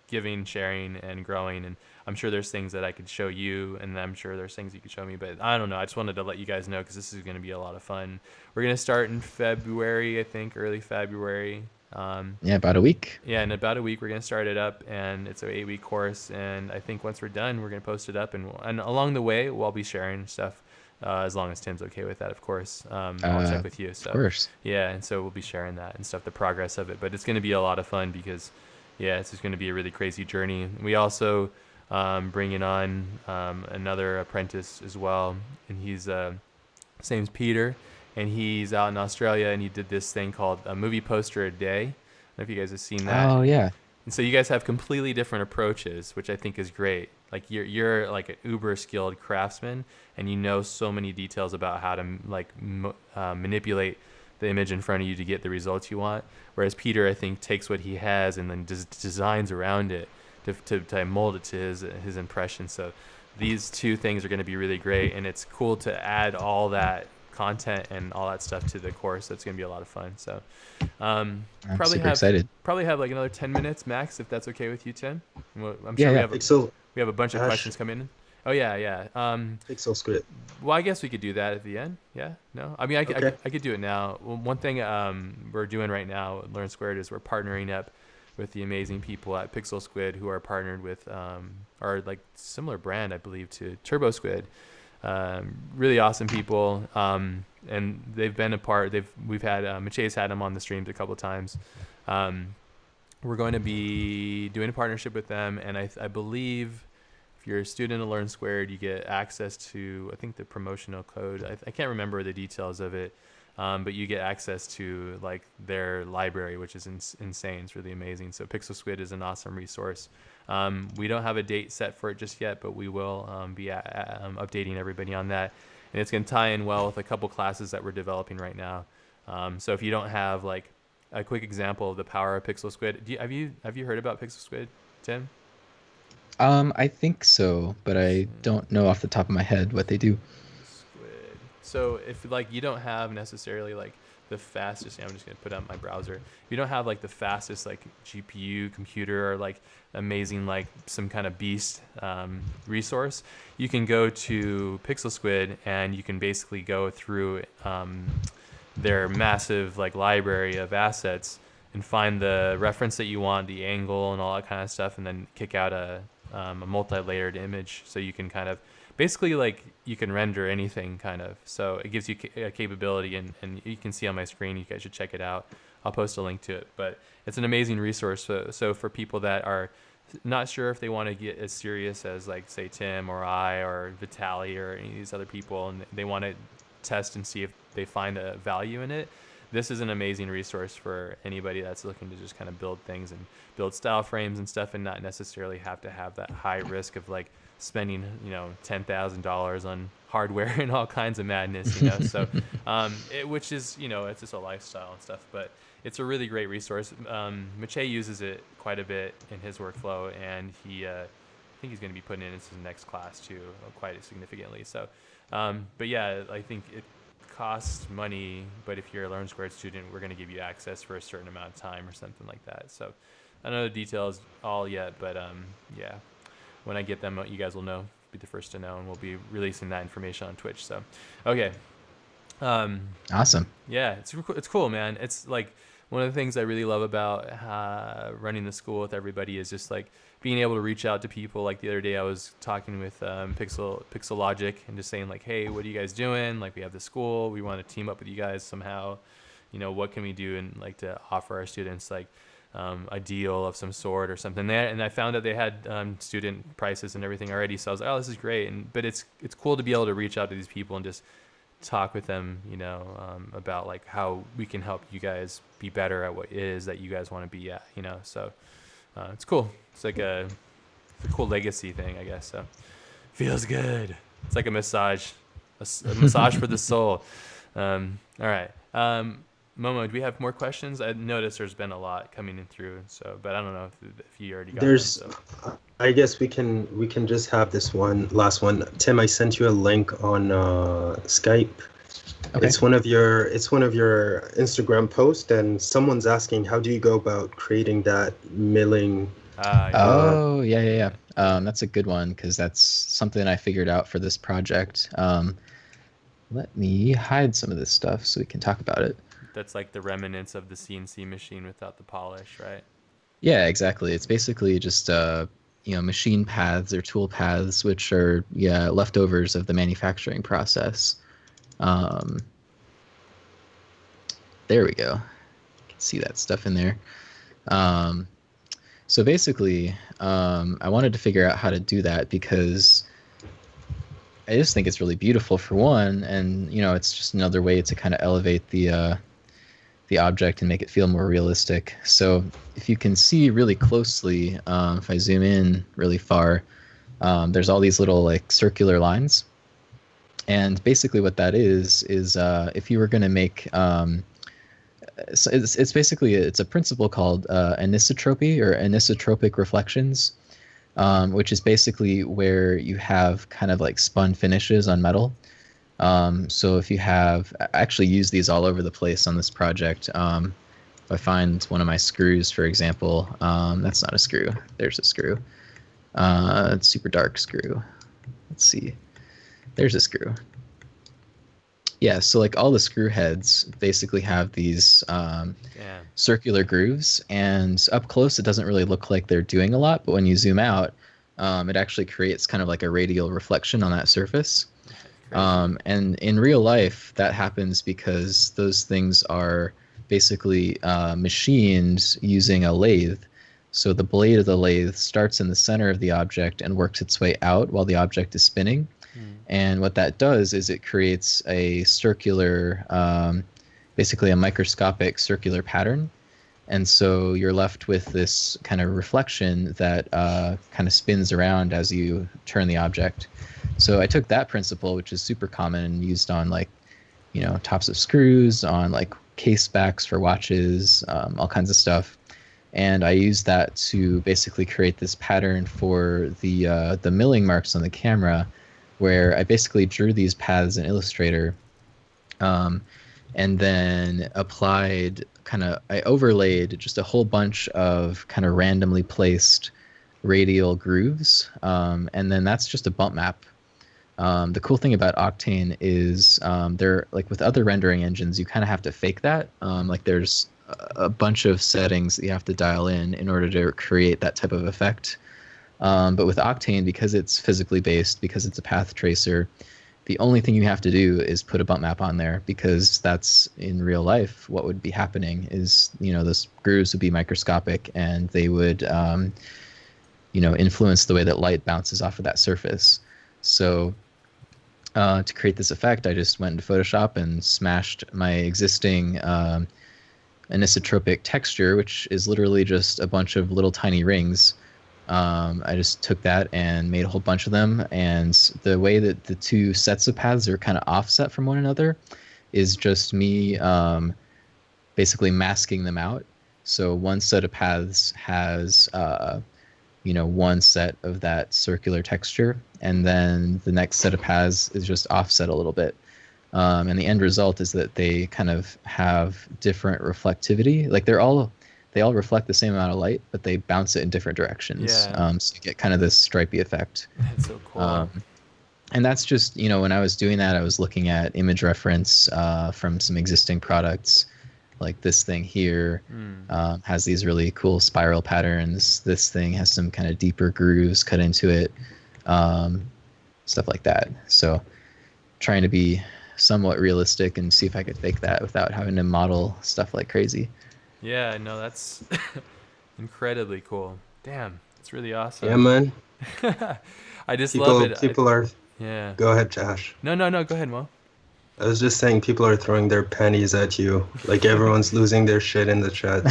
giving, sharing, and growing. And I'm sure there's things that I could show you, and I'm sure there's things you could show me, but I don't know. I just wanted to let you guys know, because this is going to be a lot of fun. We're going to start in February, I think, early February. Yeah, about a week. Yeah, in about a week we're going to start it up, and it's an 8-week course. And I think once we're done, we're going to post it up, and along the way we'll be sharing stuff. As long as Tim's okay with that, of course. I'll check with you. So, of course. Yeah, and so we'll be sharing that and stuff, the progress of it. But it's going to be a lot of fun, because, yeah, it's just going to be a really crazy journey. We also bringing on another apprentice as well, and his name's Peter, and he's out in Australia, and he did this thing called a movie poster a day. I don't know if you guys have seen that. Oh, yeah. And so you guys have completely different approaches, which I think is great. Like you're like an uber skilled craftsman, and you know so many details about how to manipulate the image in front of you to get the results you want. Whereas Peter, I think, takes what he has and then designs around it to mold it to his impression. So these two things are going to be really great, and it's cool to add all that content and all that stuff to the course. That's going to be a lot of fun. So I'm super excited. Probably have like another 10 minutes max, if that's okay with you, Tim. I'm sure we have a bunch of questions coming in. Oh yeah. Pixel script. Well, I guess we could do that at the end. Yeah. No. I mean, I could do it now. Well, one thing we're doing right now at Learn Squared is we're partnering up with the amazing people at Pixel Squid, who are partnered with our like similar brand, I believe, to Turbo Squid. Really awesome people, and they've been a part. We've had Mache's had them on the streams a couple of times. We're going to be doing a partnership with them, and I believe if you're a student at Learn Squared, you get access to, I think, the promotional code. I can't remember the details of it, but you get access to like their library, which is insane. It's really amazing. So Pixel Squid is an awesome resource. We don't have a date set for it just yet, but we will be updating everybody on that. And it's going to tie in well with a couple classes that we're developing right now. So if you don't have like a quick example of the power of Pixel Squid, have you heard about Pixel Squid, Tim? I think so, but I don't know off the top of my head what they do. Squid. So if like you don't have necessarily like the fastest, I'm just gonna put up my browser. If you don't have like the fastest like GPU computer or like amazing like some kind of beast resource, you can go to Pixel Squid and you can basically go through their massive like library of assets and find the reference that you want, the angle and all that kind of stuff, and then kick out a multi-layered image so you can kind of basically like you can render anything kind of. So it gives you a capability, and you can see on my screen. You guys should check it out. I'll post a link to it, but it's an amazing resource. So for people that are not sure if they want to get as serious as like say Tim or I or Vitaly or any of these other people, and they want to test and see if they find a value in it, this is an amazing resource for anybody that's looking to just kind of build things and build style frames and stuff, and not necessarily have to have that high risk of like spending, $10,000 on hardware and all kinds of madness, So, which is, it's just a lifestyle and stuff, but it's a really great resource. Mache uses it quite a bit in his workflow, and I think he's going to be putting it in his next class too, quite significantly. So, but yeah, I think it costs money, but if you're a Learn Squared student, we're going to give you access for a certain amount of time or something like that. So I don't know the details all yet, but yeah, when I get them, you guys will know, be the first to know, and we'll be releasing that information on Twitch. So, okay. Awesome. Yeah, it's cool, man. It's like one of the things I really love about running the school with everybody is just like being able to reach out to people. Like the other day I was talking with Pixel Logic and just saying like, hey, what are you guys doing? Like we have this school, we want to team up with you guys somehow. What can we do and like to offer our students like a deal of some sort or something. And I found out they had student prices and everything already. So I was like, oh, this is great. But it's cool to be able to reach out to these people and just talk with them, about like how we can help you guys be better at what it is that you guys want to be at, So it's cool. It's like it's a cool legacy thing, I guess. So feels good. It's like a massage for the soul. All right. Momo, do we have more questions? I noticed there's been a lot coming in through, but I don't know if you already got them. So. I guess we can just have this last one. Tim, I sent you a link on Skype. Okay. It's one of your Instagram posts, and someone's asking, how do you go about creating that milling? Yeah. That's a good one because that's something I figured out for this project. Let me hide some of this stuff so we can talk about it. That's like the remnants of the CNC machine without the polish, right? Yeah, exactly. It's basically just machine paths or tool paths, which are leftovers of the manufacturing process. There we go. You can see that stuff in there. So basically, I wanted to figure out how to do that because I just think it's really beautiful for one, and it's just another way to kind of elevate the object and make it feel more realistic. So if you can see really closely, if I zoom in really far, there's all these little like circular lines, and basically what that is if you were going to make so it's a principle called anisotropy or anisotropic reflections, which is basically where you have kind of like spun finishes on metal. So if you I actually use these all over the place on this project. If I find one of my screws, for example, that's not a screw. There's a screw. It's super dark screw. Let's see. There's a screw. Yeah, so like all the screw heads basically have these circular grooves, and up close it doesn't really look like they're doing a lot, but when you zoom out, it actually creates kind of like a radial reflection on that surface. And in real life, that happens because those things are basically machined using a lathe. So the blade of the lathe starts in the center of the object and works its way out while the object is spinning. And what that does is it creates a circular, basically a microscopic circular pattern. And so you're left with this kind of reflection that kind of spins around as you turn the object. So I took that principle, which is super common and used on like, tops of screws, on like case backs for watches, all kinds of stuff. And I used that to basically create this pattern for the milling marks on the camera, where I basically drew these paths in Illustrator And then I overlaid just a whole bunch of kind of randomly placed radial grooves. And then that's just a bump map. The cool thing about Octane is they're like with other rendering engines, you kind of have to fake that. Like there's a bunch of settings that you have to dial in order to create that type of effect. But with Octane, because it's physically based, because it's a path tracer, the only thing you have to do is put a bump map on there, because that's in real life what would be happening is, those grooves would be microscopic and they would, influence the way that light bounces off of that surface. So to create this effect, I just went into Photoshop and smashed my existing anisotropic texture, which is literally just a bunch of little tiny rings. I just took that and made a whole bunch of them, and the way that the two sets of paths are kind of offset from one another is just me basically masking them out. So one set of paths has one set of that circular texture, and then the next set of paths is just offset a little bit. And the end result is that they kind of have different reflectivity. Like they all reflect the same amount of light, but they bounce it in different directions. Yeah. So you get kind of this stripy effect. That's so cool. And that's just, when I was doing that, I was looking at image reference from some existing products. Like this thing here has these really cool spiral patterns. This thing has some kind of deeper grooves cut into it, stuff like that. So trying to be somewhat realistic and see if I could fake that without having to model stuff like crazy. Yeah, no, that's incredibly cool. Damn, it's really awesome. Yeah, man. I just love it. People are. Yeah. Go ahead, Josh. No, go ahead, Mo. I was just saying, people are throwing their pennies at you. Like everyone's losing their shit in the chat.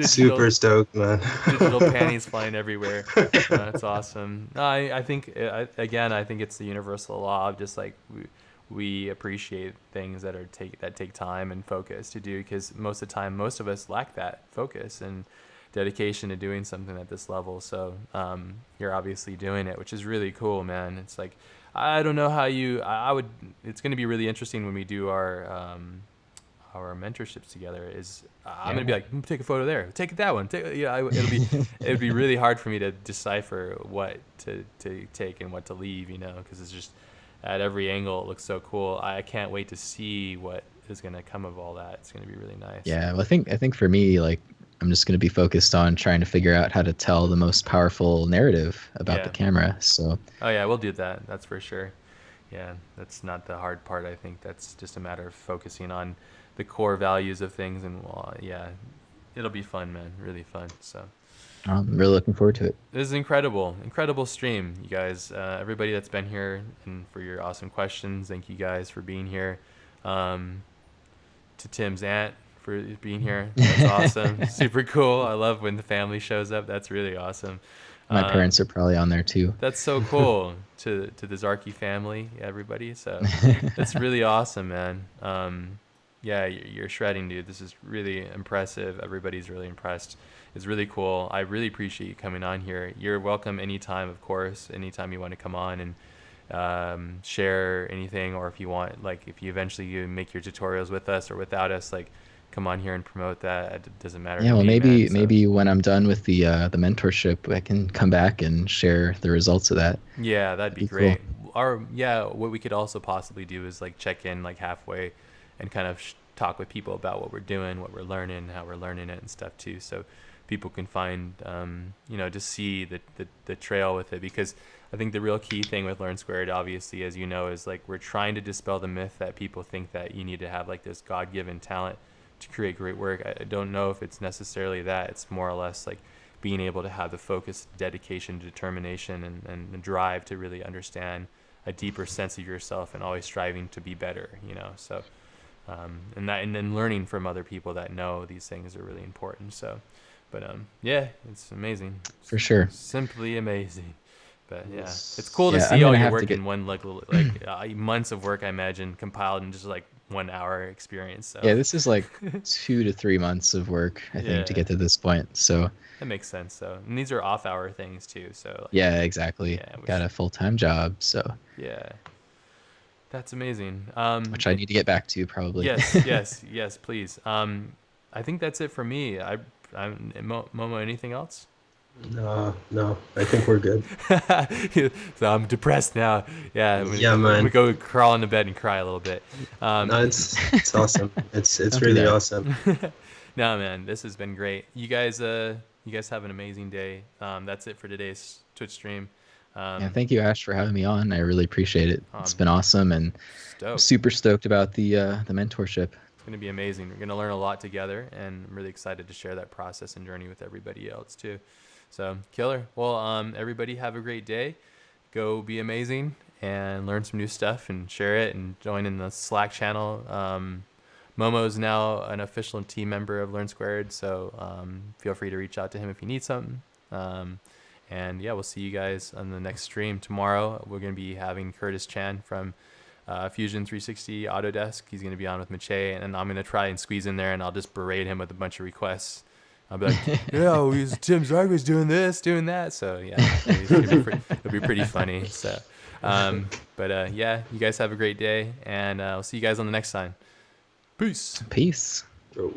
Super stoked, man. Digital panties flying everywhere. That's awesome. No, I think it's the universal law of just like we appreciate things that take time and focus to do, because most of the time most of us lack that focus and dedication to doing something at this level. So you're obviously doing it, which is really cool, man. It's like, I don't know how it's going to be really interesting when we do our mentorships together. I'm going to be like, take a photo there, take that one, it'll be really hard for me to decipher what to take and what to leave, because it's just at every angle it looks so cool. I can't wait to see what is going to come of all that. It's going to be really nice. Yeah, well, I think for me, like, I'm just going to be focused on trying to figure out how to tell the most powerful narrative about the camera. So. Oh yeah, we'll do that. That's for sure. Yeah, that's not the hard part. I think that's just a matter of focusing on the core values of things, and it'll be fun, man. Really fun. So. I'm really looking forward to it. This is incredible stream, you guys. Everybody that's been here and for your awesome questions. Thank you guys for being here. To Tim's aunt for being here. That's awesome. Super cool. I love when the family shows up. That's really awesome. My parents are probably on there too. That's so cool. to the Zarki family, everybody. So that's really awesome, man. Yeah, you're shredding, dude. This is really impressive. Everybody's really impressed. It's really cool. I really appreciate you coming on here. You're welcome anytime, of course. Anytime you want to come on and share anything, or if you want, like, if you eventually make your tutorials with us or without us, like, come on here and promote that. It doesn't matter. Yeah, well, maybe when I'm done with the mentorship, I can come back and share the results of that. Yeah, that'd be great. Cool. What we could also possibly do is like check in like halfway and kind of talk with people about what we're doing, what we're learning, how we're learning it and stuff too. So people can find, just see the trail with it, because I think the real key thing with Learn Squared, obviously, as you know, is like we're trying to dispel the myth that people think that you need to have like this God-given talent to create great work. I don't know if it's necessarily that. It's more or less like being able to have the focus, dedication, determination, and drive to really understand a deeper sense of yourself and always striving to be better, so and then learning from other people that know these things are really important. So but yeah, it's amazing for sure, simply amazing. But yeah, it's cool to see all your work in one like months of work, I imagine, compiled in just like 1 hour experience. So. Yeah, this is like 2 to 3 months of work, I think, to get to this point. So that makes sense. So, and these are off-hour things too. So yeah, exactly. Yeah, got a full-time job. So yeah, That's amazing. which I need to get back to probably. Yes, please. I think that's it for me. Momo, anything else? No, I think we're good. So I'm depressed now. Yeah, I'm Man. gonna go crawl into bed and cry a little bit. No, it's awesome. It's Don't do really that. awesome. No, man, this has been great. You guys have an amazing day. That's it for today's Twitch stream. Yeah, thank you, Ash, for having me on. I really appreciate it. It's been awesome, and I'm Stoked. super stoked about the mentorship. It's going to be amazing. We're going to learn a lot together, and I'm really excited to share that process and journey with everybody else too. So, killer. Well, everybody have a great day. Go be amazing and learn some new stuff and share it and join in the Slack channel. Momo is now an official team member of Learn Squared, so feel free to reach out to him if you need something. And yeah, we'll see you guys on the next stream tomorrow. We're going to be having Curtis Chan from Fusion 360 Autodesk. He's going to be on with Mache, and I'm going to try and squeeze in there, and I'll just berate him with a bunch of requests. I'll be like, Tim Zarki's doing this, doing that. So yeah, it'll be pretty funny. So, yeah, you guys have a great day, and I'll see you guys on the next time. Peace. Peace. Bro.